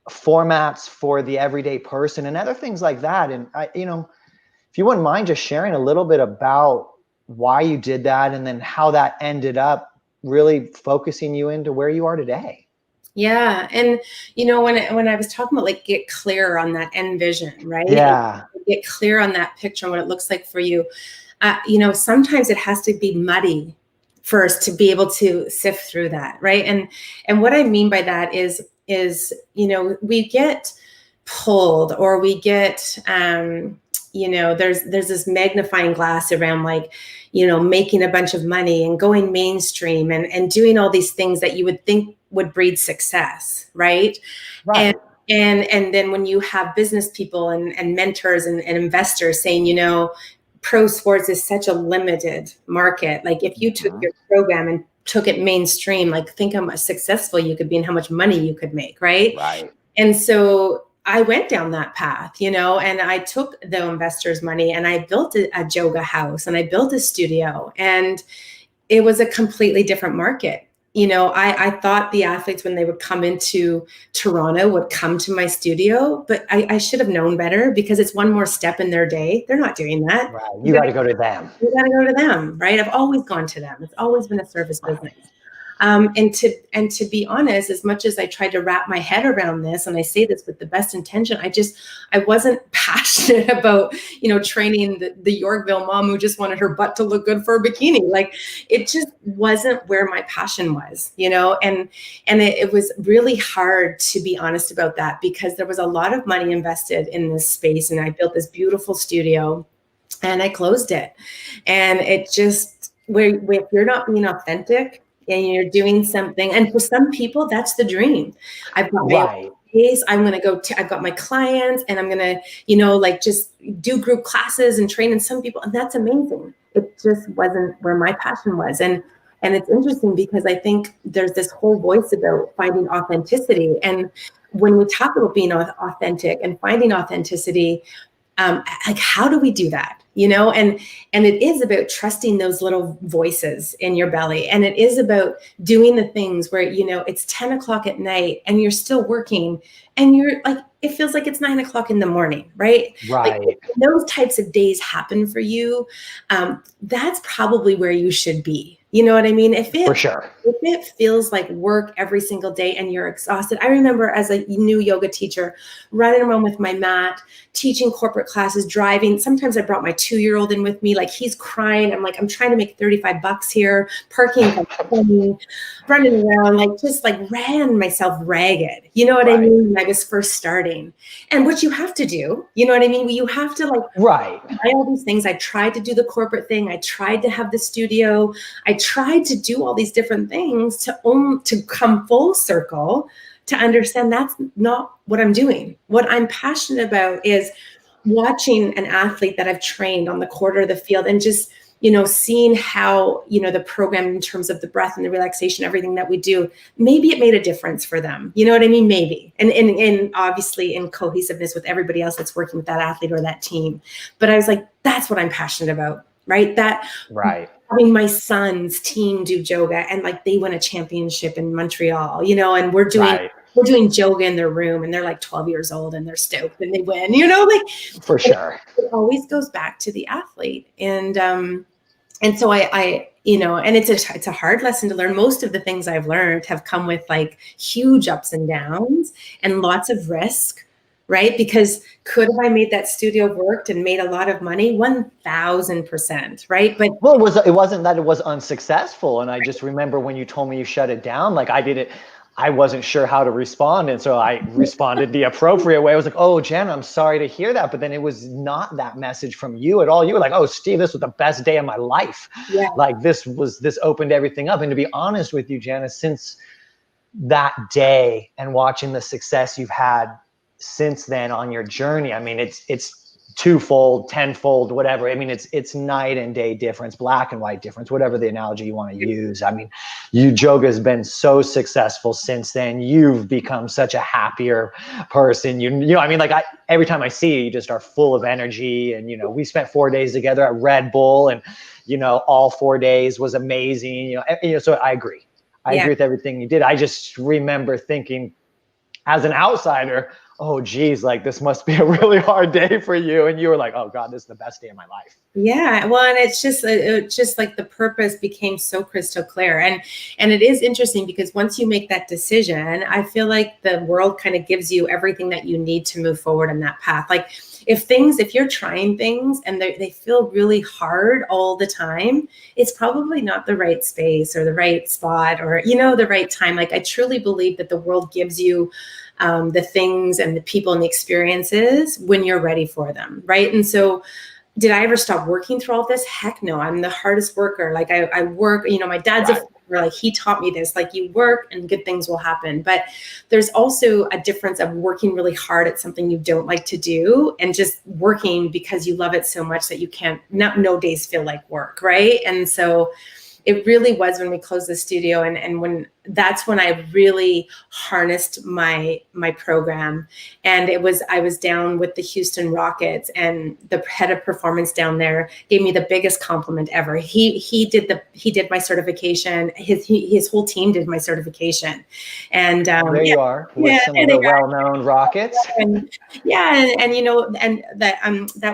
formats for the everyday person and other things like that. And I, you know, if you wouldn't mind just sharing a little bit about why you did that, and then how that ended up really focusing you into where you are today. Yeah. And, you know, when I was talking about like get clear on that end vision, right? Yeah. And get clear on that picture and what it looks like for you. You know, sometimes it has to be muddy first to be able to sift through that. Right. And what I mean by that is, you know, we get pulled, or we get, you know, there's this magnifying glass around, like, you know, making a bunch of money and going mainstream and doing all these things that you would think would breed success, right? Right. And then when you have business people and mentors and investors saying, you know, pro sports is such a limited market. Like if you took your program and took it mainstream, like think how much successful you could be and how much money you could make, right? Right. And so I went down that path, you know, and I took the investors' money and I built a Joga house and I built a studio, and it was a completely different market. You know, I thought the athletes, when they would come into Toronto, would come to my studio, but I should have known better, because it's one more step in their day. They're not doing that. Right. You got to go to them. You got to go to them, right? I've always gone to them. It's always been a service business. And to be honest, as much as I tried to wrap my head around this, and I say this with the best intention, I wasn't passionate about, you know, training the Yorkville mom who just wanted her butt to look good for a bikini. Like, it just wasn't where my passion was, you know, and it was really hard to be honest about that, because there was a lot of money invested in this space, and I built this beautiful studio and I closed it. And it just, where if you're not being authentic, and you're doing something, and for some people that's the dream. I've got my space, I'm going to go to, I've got my clients, and I'm going to, you know, like just do group classes and train in some people, and that's amazing. It just wasn't where my passion was. And it's interesting, because I think there's this whole voice about finding authenticity, and when we talk about being authentic and finding authenticity, like, how do we do that? You know, and it is about trusting those little voices in your belly. And it is about doing the things where, you know, it's 10 o'clock at night and you're still working, and you're like, it feels like it's 9 o'clock in the morning, right? Right. Like, those types of days happen for you. That's probably where you should be. You know what I mean? For sure. If it feels like work every single day and you're exhausted. I remember as a new yoga teacher, running around with my mat, teaching corporate classes, driving. Sometimes I brought my 2-year-old in with me, like he's crying. I'm like, I'm trying to make $35 here, parking, running around, like just like ran myself ragged. You know what I mean? When I was first starting. And what you have to do, you know what I mean? You have to like try all these things. I tried to do the corporate thing. I tried to have the studio. I tried to do all these different things to come full circle to understand that's not what I'm doing. What I'm passionate about is watching an athlete that I've trained on the quarter of the field, and just, you know, seeing how, you know, the program in terms of the breath and the relaxation, everything that we do, maybe it made a difference for them. You know what I mean? Maybe. And obviously in cohesiveness with everybody else that's working with that athlete or that team. But I was like, that's what I'm passionate about, right? Having my son's team do Joga, and like they win a championship in Montreal, you know, and we're doing Joga in their room, and they're like 12 years old and they're stoked and they win, you know, like for sure. It always goes back to the athlete. And so I, you know, and it's a hard lesson to learn. Most of the things I've learned have come with like huge ups and downs and lots of risk, right? Because could have I made that studio worked and made a lot of money? 1000%, right? But well, it wasn't that it was unsuccessful. And I just remember when you told me you shut it down, like I wasn't sure how to respond. And so I responded the appropriate way. I was like, oh, Jana, I'm sorry to hear that. But then it was not that message from you at all. You were like, oh, Steve, this was the best day of my life. Yeah. Like this opened everything up. And to be honest with you, Jana, since that day and watching the success you've had since then on your journey, I mean, it's twofold, tenfold, whatever. I mean, it's night and day difference, black and white difference, whatever the analogy you want to use. I mean, Joga has been so successful since then. You've become such a happier person. I mean, like every time I see you, you just are full of energy. And, we spent 4 days together at Red Bull, and, all 4 days was amazing. So I agree. I agree with everything you did. I just remember thinking as an outsider, oh geez, like this must be a really hard day for you. And you were like, oh God, this is the best day of my life. Yeah. Well, and it's just like the purpose became so crystal clear. And it is interesting because once you make that decision, I feel like the world kind of gives you everything that you need to move forward in that path. Like if you're trying things and they feel really hard all the time, it's probably not the right space or the right spot or, the right time. Like I truly believe that the world gives you the things and the people and the experiences when you're ready for them. Right. And so did I ever stop working through all of this? Heck no. I'm the hardest worker. Like I work, my dad's a farmer, like he taught me this, like you work and good things will happen. But there's also a difference of working really hard at something you don't like to do and just working because you love it so much that you can't, no days feel like work. Right. And so it really was when we closed the studio and that's when I really harnessed my program. And I was down with the Houston Rockets, and the head of performance down there gave me the biggest compliment ever. He did my certification. His whole team did my certification. And there you are with some of the well-known Rockets. And that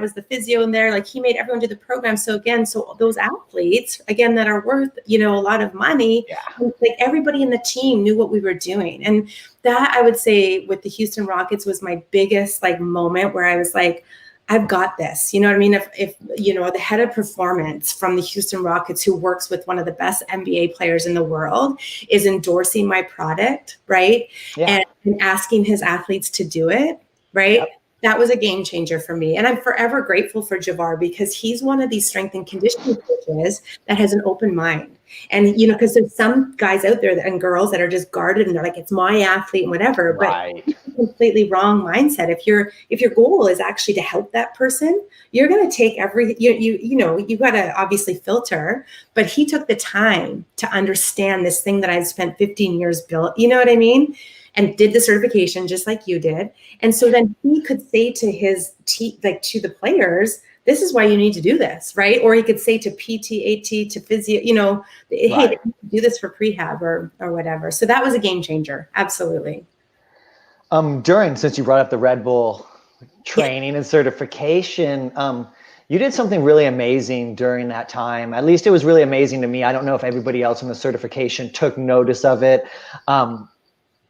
was the physio in there. Like he made everyone do the program. So again, those athletes again that are worth a lot of money, like everybody in the team knew what we were doing. And that I would say with the Houston Rockets was my biggest like moment where I was like, I've got this. You know what I mean? If the head of performance from the Houston Rockets, who works with one of the best NBA players in the world, is endorsing my product, right? Yeah. And asking his athletes to do it, right? Yep. That was a game changer for me. And I'm forever grateful for Javar because he's one of these strength and conditioning coaches that has an open mind. And, because there's some guys out there and girls that are just guarded and they're like, it's my athlete and whatever, right. But it's a completely wrong mindset. If your goal is actually to help that person, you're going to take you got to obviously filter, but he took the time to understand this thing that I'd spent 15 years built, you know what I mean? And did the certification just like you did. And so then he could say to his to the players, this is why you need to do this, right? Or he could say to PT, AT, to physio, hey, do this for prehab or whatever. So that was a game changer. Absolutely. Since you brought up the Red Bull training and certification, you did something really amazing during that time. At least it was really amazing to me. I don't know if everybody else in the certification took notice of it.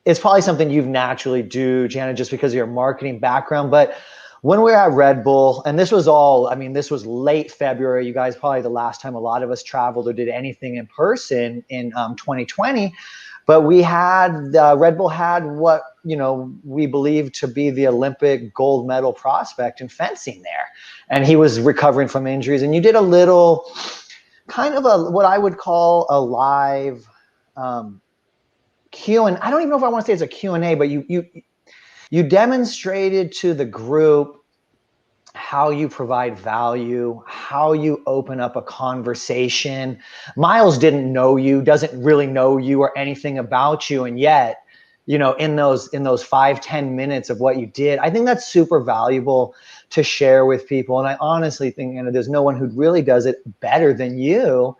It's probably something you've naturally do, Jana, just because of your marketing background. But when we were at Red Bull, and this was late February, you guys probably the last time a lot of us traveled or did anything in person in 2020. But we had, Red Bull had what, we believe to be the Olympic gold medal prospect in fencing there. And he was recovering from injuries. And you did a little kind of what I would call a live Q&A. I don't even know if I want to say it's a Q&A, but you demonstrated to the group how you provide value, how you open up a conversation. Miles didn't know you, doesn't really know you or anything about you. And yet, in those 5-10 minutes of what you did, I think that's super valuable to share with people. And I honestly think, there's no one who really does it better than you.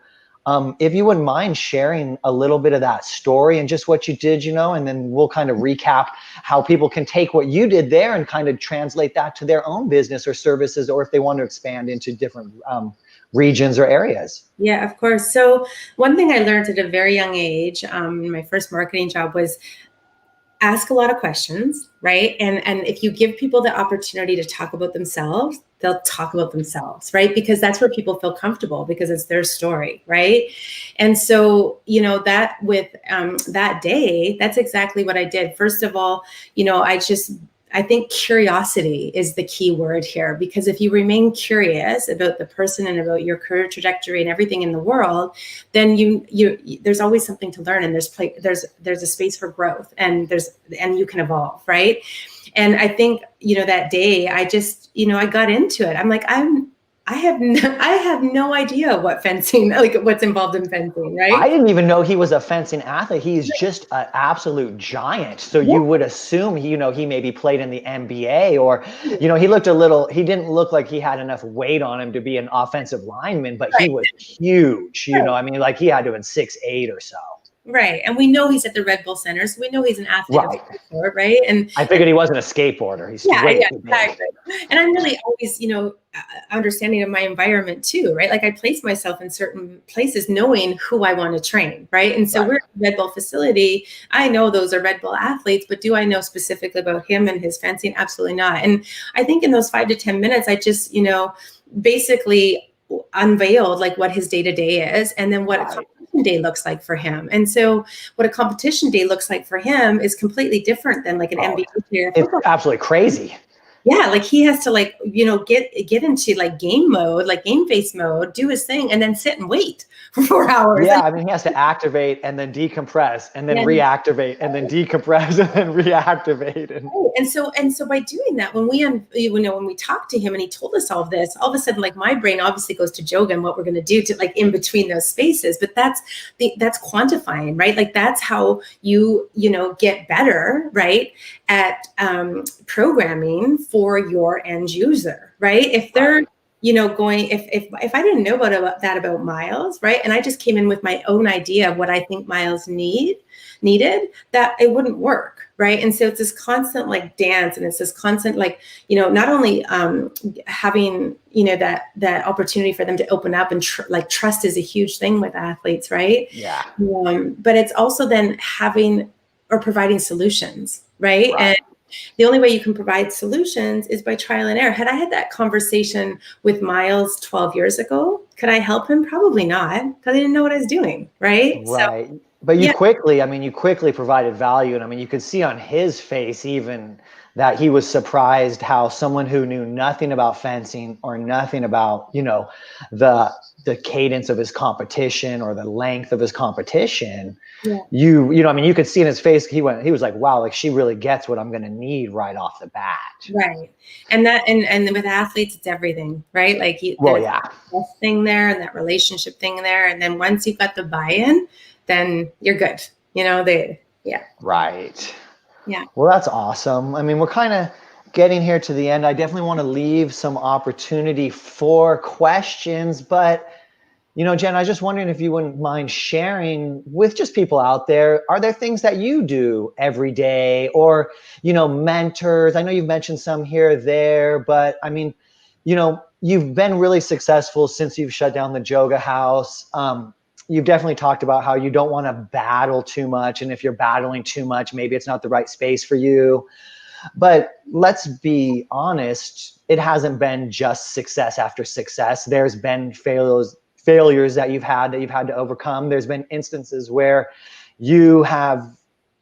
If you wouldn't mind sharing a little bit of that story and just what you did, and then we'll kind of recap how people can take what you did there and kind of translate that to their own business or services, or if they want to expand into different regions or areas. Yeah, of course. So one thing I learned at a very young age, my first marketing job, was ask a lot of questions, right? And if you give people the opportunity to talk about themselves, they'll talk about themselves, right? Because that's where people feel comfortable because it's their story, right? And so, that with that day, that's exactly what I did. First of all, I think curiosity is the key word here, because if you remain curious about the person and about your career trajectory and everything in the world, then there's always something to learn, and there's a space for growth, and you can evolve, right? And I think, that day I just, I got into it. I'm like, I have no idea what fencing, like what's involved in fencing, right? I didn't even know he was a fencing athlete. He is just an absolute giant. So Yeah. you would assume, he maybe played in the NBA, or, he didn't look like he had enough weight on him to be an offensive lineman, but he Right. was huge. Right. I mean, like he had to have been 6'8" or so. Right. And we know he's at the Red Bull Center, so we know he's an athlete of Right. some sort, right? And I figured he wasn't a skateboarder. He's way too big. exactly. And I'm really always, understanding of my environment too, right? Like I place myself in certain places knowing who I want to train, right? And so Right. we're at the Red Bull facility. I know those are Red Bull athletes, but do I know specifically about him and his fencing? Absolutely not. And I think in those 5 to 10 minutes, I just, basically unveiled like what his day-to-day is, and then what a competition day looks like for him. And so what a competition day looks like for him is completely different than like an NBA player. It's absolutely crazy. Yeah, like he has to get into like game mode, like game face mode, do his thing, and then sit and wait for 4 hours. Yeah, I mean, he has to activate and then decompress and then reactivate and then decompress and then reactivate. And so by doing that, when we talked to him and he told us all of this, all of a sudden, like my brain obviously goes to Joga and what we're going to do to like in between those spaces. But that's quantifying, right? Like that's how you get better, right, at programming for your end user, right? If they're going, if I didn't know about Miles, right, and I just came in with my own idea of what I think Miles needed, that it wouldn't work, right? And so it's this constant like dance, and it's this constant like not only having that opportunity for them to open up and trust is a huge thing with athletes, right? Yeah. But it's also then having or providing solutions, right? And the only way you can provide solutions is by trial and error. Had I had that conversation with Miles 12 years ago, could I help him? Probably not, because I didn't know what I was doing, right? Right. So, but you quickly provided value. And I mean, you could see on his face even that he was surprised how someone who knew nothing about fencing or nothing about, the cadence of his competition or the length of his competition, you could see in his face, he was like, wow, like she really gets what I'm going to need right off the bat. Right. And and with athletes, it's everything, right? Like that thing there and that relationship thing there. And then once you've got the buy-in, then you're good. Right. Yeah. Well, that's awesome. I mean, we're kind of getting here to the end. I definitely want to leave some opportunity for questions, but Jen, I was just wondering if you wouldn't mind sharing with just people out there, are there things that you do every day or, mentors? I know you've mentioned some here or there, but I mean, you've been really successful since you've shut down the Joga house. You've definitely talked about how you don't want to battle too much. And if you're battling too much, maybe it's not the right space for you. But let's be honest, it hasn't been just success after success. There's been failures that you've had to overcome. There's been instances where you have,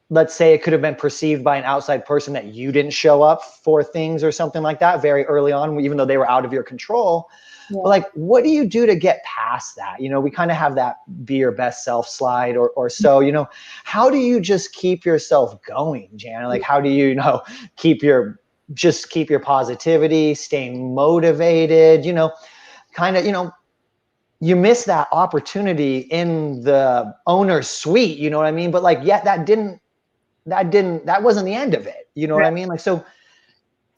let's say it could have been perceived by an outside person that you didn't show up for things or something like that very early on, even though they were out of your control. Yeah. But like, what do you do to get past that? We kind of have that be your best self slide or so, how do you just keep yourself going, Jana? Like, how do you, keep your positivity, staying motivated, you miss that opportunity in the owner's suite, you know what I mean? But like, that wasn't the end of it. You know what I mean? Like, so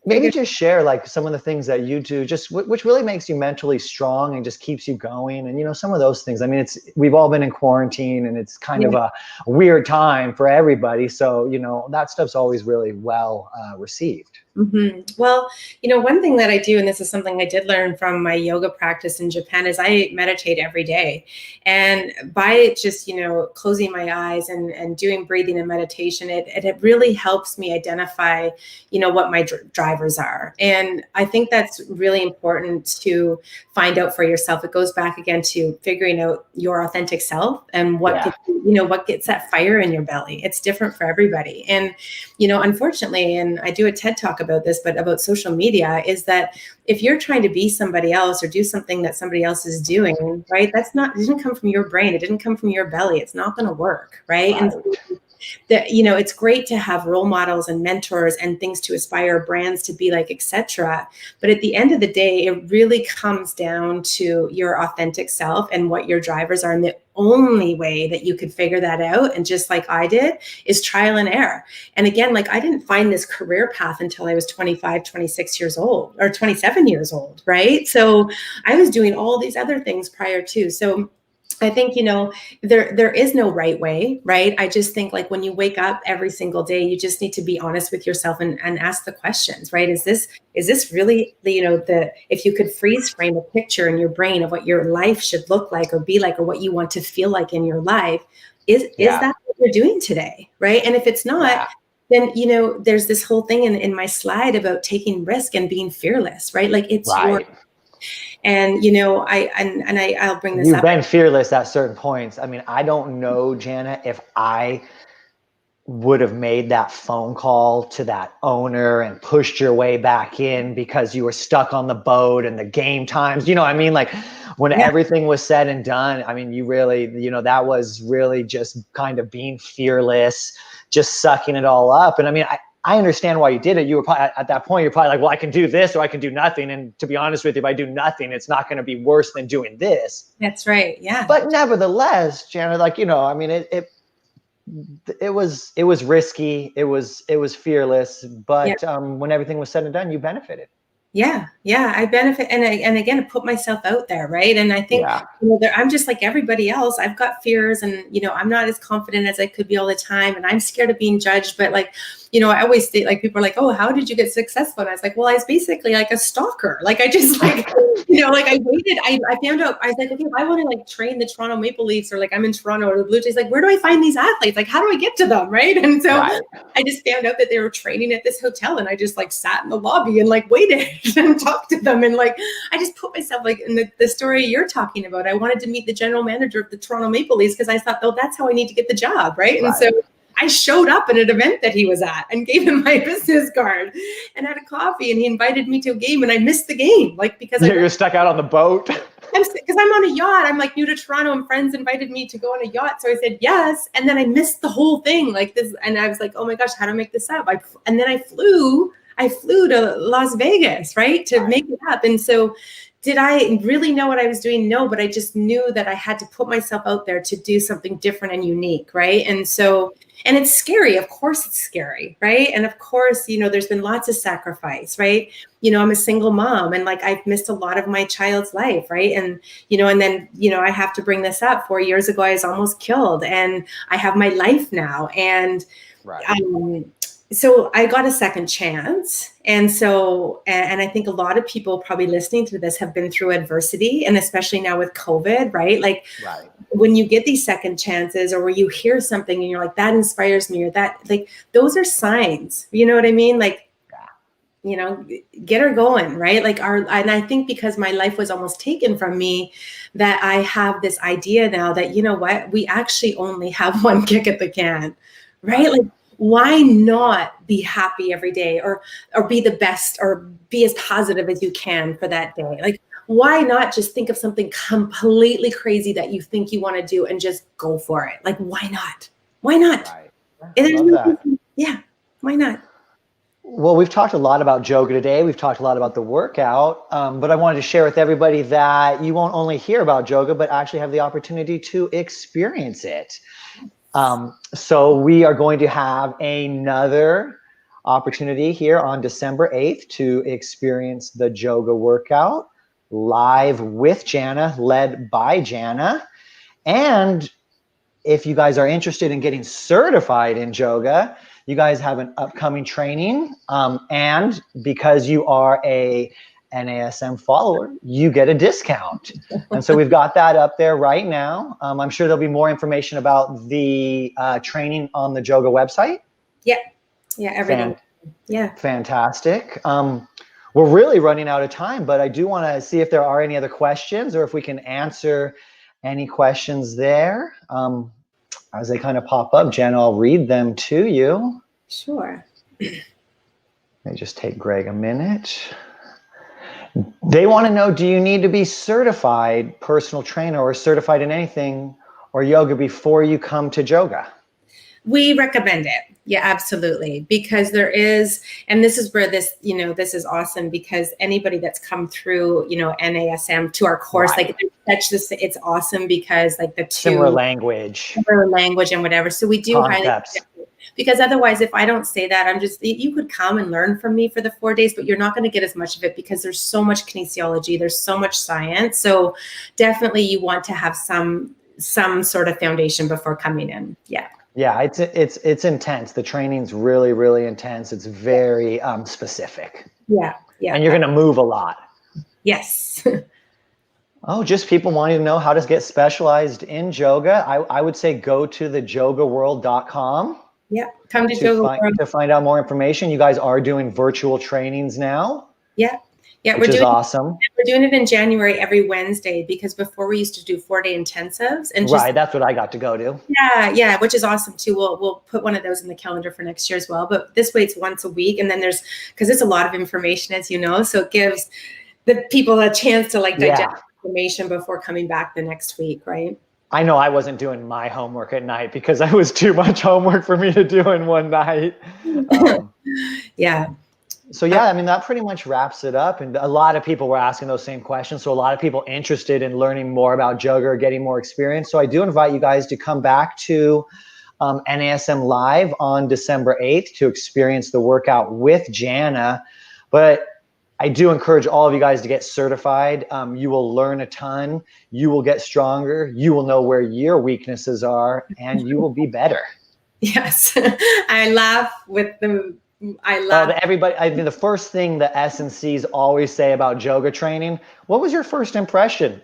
maybe just share like some of the things that you do, just which really makes you mentally strong and just keeps you going. And, some of those things, I mean, we've all been in quarantine and it's kind of a weird time for everybody. So, that stuff's always really well received. Mm-hmm. Well, one thing that I do, and this is something I did learn from my yoga practice in Japan, is I meditate every day. And by just, closing my eyes and doing breathing and meditation, it really helps me identify, what my drivers are. And I think that's really important to find out for yourself. It goes back again to figuring out your authentic self and what gets that fire in your belly. It's different for everybody. And, unfortunately, and I do a TED Talk about this, but about social media, is that if you're trying to be somebody else or do something that somebody else is doing, right, it didn't come from your brain. It didn't come from your belly. It's not going to work. Right. And that, you know, it's great to have role models and mentors and things to aspire brands to be like, etc. But at the end of the day, it really comes down to your authentic self and what your drivers are. And the only way that you could figure that out, and just like I did, is trial and error. And again, like, I didn't find this career path until I was 25, 26 years old, or 27 years old, right? So I was doing all these other things prior to. So I think, you know, there is no right way, right? I just think, like, when you wake up every single day, you just need to be honest with yourself and ask the questions, right? Is this really the, you know, the, if you could freeze frame a picture in your brain of what your life should look like or be like, or what you want to feel like in your life, is that what you're doing today, right? And if it's not, then, you know, there's this whole thing in my slide about taking risk and being fearless, right? Like, it's your. And, you know, I'll bring this You've up. been fearless at certain points. I mean, I don't know, Jana, if I would have made that phone call to that owner and pushed your way back in because you were stuck on the boat and the game times, you know what I mean? Like, when everything was said and done, I mean, you really, you know, that was really just kind of being fearless, just sucking it all up. And I mean, I understand why you did it. You were probably, at that point, you're probably like, well, I can do this or I can do nothing. And to be honest with you, if I do nothing, it's not going to be worse than doing this. That's right. Yeah. But nevertheless, Jana, like, you know, I mean, it was risky. It was fearless. But when everything was said and done, you benefited. Yeah, I benefit, and again, I put myself out there, right? And I think, you know, I'm just like everybody else. I've got fears, and, you know, I'm not as confident as I could be all the time, and I'm scared of being judged. But, like, you know, I always say, like, people are like, "Oh, how did you get successful?" And I was like, "Well, I was basically like a stalker. Like, I just, like, you know, like, I waited. I found out. I was like, okay, if I want to, like, train the Toronto Maple Leafs, or, like, I'm in Toronto or the Blue Jays, like, where do I find these athletes? Like, how do I get to them, right?" And so I just found out that they were training at this hotel, and I just, like, sat in the lobby and, like, waited and talked to them. And, like, I just put myself, like, in the story you're talking about. I wanted to meet the general manager of the Toronto Maple Leafs because I thought, oh, that's how I need to get the job, right? And so I showed up at an event that he was at and gave him my business card and had a coffee, and he invited me to a game, and I missed the game, like, because you're stuck out on the boat. Because I'm on a yacht. I'm, like, new to Toronto, and friends invited me to go on a yacht. So I said yes. And then I missed the whole thing, like this. And I was like, oh my gosh, how to make this up? And then I flew to Las Vegas, right, to make it up. And so, did I really know what I was doing? No, but I just knew that I had to put myself out there to do something different and unique, right? And so, and it's scary. Of course it's scary, right? And of course, you know, there's been lots of sacrifice, right? You know, I'm a single mom, and, like, I've missed a lot of my child's life, right? And, you know, and then, you know, I have to bring this up. 4 years ago, I was almost killed, and I have my life now. And so I got a second chance. And so, and I think a lot of people probably listening to this have been through adversity, and especially now with COVID, right? Like, when you get these second chances, or where you hear something and you're like, that inspires me, or that, like, those are signs, you know what I mean? Like, you know, get her going, right? Like, and I think because my life was almost taken from me, that I have this idea now that, you know what, we actually only have one kick at the can, right? Like, why not be happy every day, or be the best, or be as positive as you can for that day? Like, why not just think of something completely crazy that you think you want to do and just go for it? Like, why not? Why not? Why not? Well, we've talked a lot about Joga today. We've talked a lot about the workout, but I wanted to share with everybody that you won't only hear about Joga, but actually have the opportunity to experience it. So we are going to have another opportunity here on December 8th to experience the Joga workout live with Jana, led by Jana. And if you guys are interested in getting certified in Joga, you guys have an upcoming training. And because you are a NASM follower, you get a discount. And so we've got that up there right now. I'm sure there'll be more information about the training on the Joga website. Yeah, everything. Fantastic. We're really running out of time, but I do want to see if there are any other questions, or if we can answer any questions there. As they kind of pop up, Jen, I'll read them to you. Sure. Let me just take Greg a minute. They want to know, do you need to be certified personal trainer or certified in anything or yoga before you come to Joga? We recommend it. Yeah, absolutely. Because there is, and this is where this, this is awesome, because anybody that's come through, NASM to our course, Right. like it's awesome because like the Similar language and whatever. So we do highly concepts. because otherwise, if I don't say that, you could come and learn from me for the 4 days, but you're not going to get as much of it because there's so much kinesiology, there's so much science. So definitely you want to have some sort of foundation before coming in. Yeah. Yeah, it's intense. The training's really, really intense. It's very specific. Yeah. And you're going to move a lot. Yes. Oh, just people wanting to know how to get specialized in Joga. I would say go to the jogaworld.com. Yeah, come to Joga World to find out more information. You guys are doing virtual trainings now. Yeah, which is awesome. We're doing it in January every Wednesday, because before we used to do 4-day intensives, and right, that's what I got to go to. Yeah, which is awesome too. We'll put one of those in the calendar for next year as well. But this way it's once a week, and then because it's a lot of information, as you know, so it gives the people a chance to digest information before coming back the next week, right? I know I wasn't doing my homework at night because it was too much homework for me to do in one night. Yeah. So yeah, I mean, that pretty much wraps it up. And a lot of people were asking those same questions. So a lot of people interested in learning more about Joga or getting more experience. So I do invite you guys to come back to NASM Live on December 8th to experience the workout with Jana. But I do encourage all of you guys to get certified. You will learn a ton. You will get stronger. You will know where your weaknesses are, and you will be better. Yes. I laugh with them. Everybody. I mean, the first thing the S&Cs always say about Joga training, what was your first impression?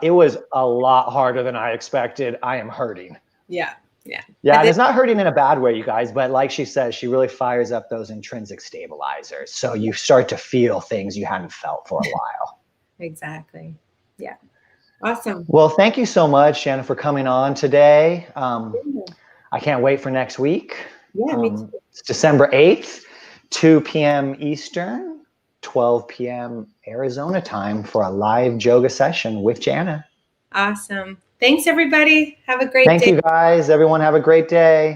It was a lot harder than I expected. I am hurting. Yeah. Yeah, and it's not hurting in a bad way, you guys, but like she says, she really fires up those intrinsic stabilizers. So you start to feel things you hadn't felt for a while. Exactly. Yeah. Awesome. Well, thank you so much, Jana, for coming on today. I can't wait for next week. Yeah, me too. It's December 8th, 2 p.m. Eastern, 12 p.m. Arizona time for a live Joga session with Jana. Awesome. Thanks, everybody. Have a great day. Thank you, guys. Everyone have a great day.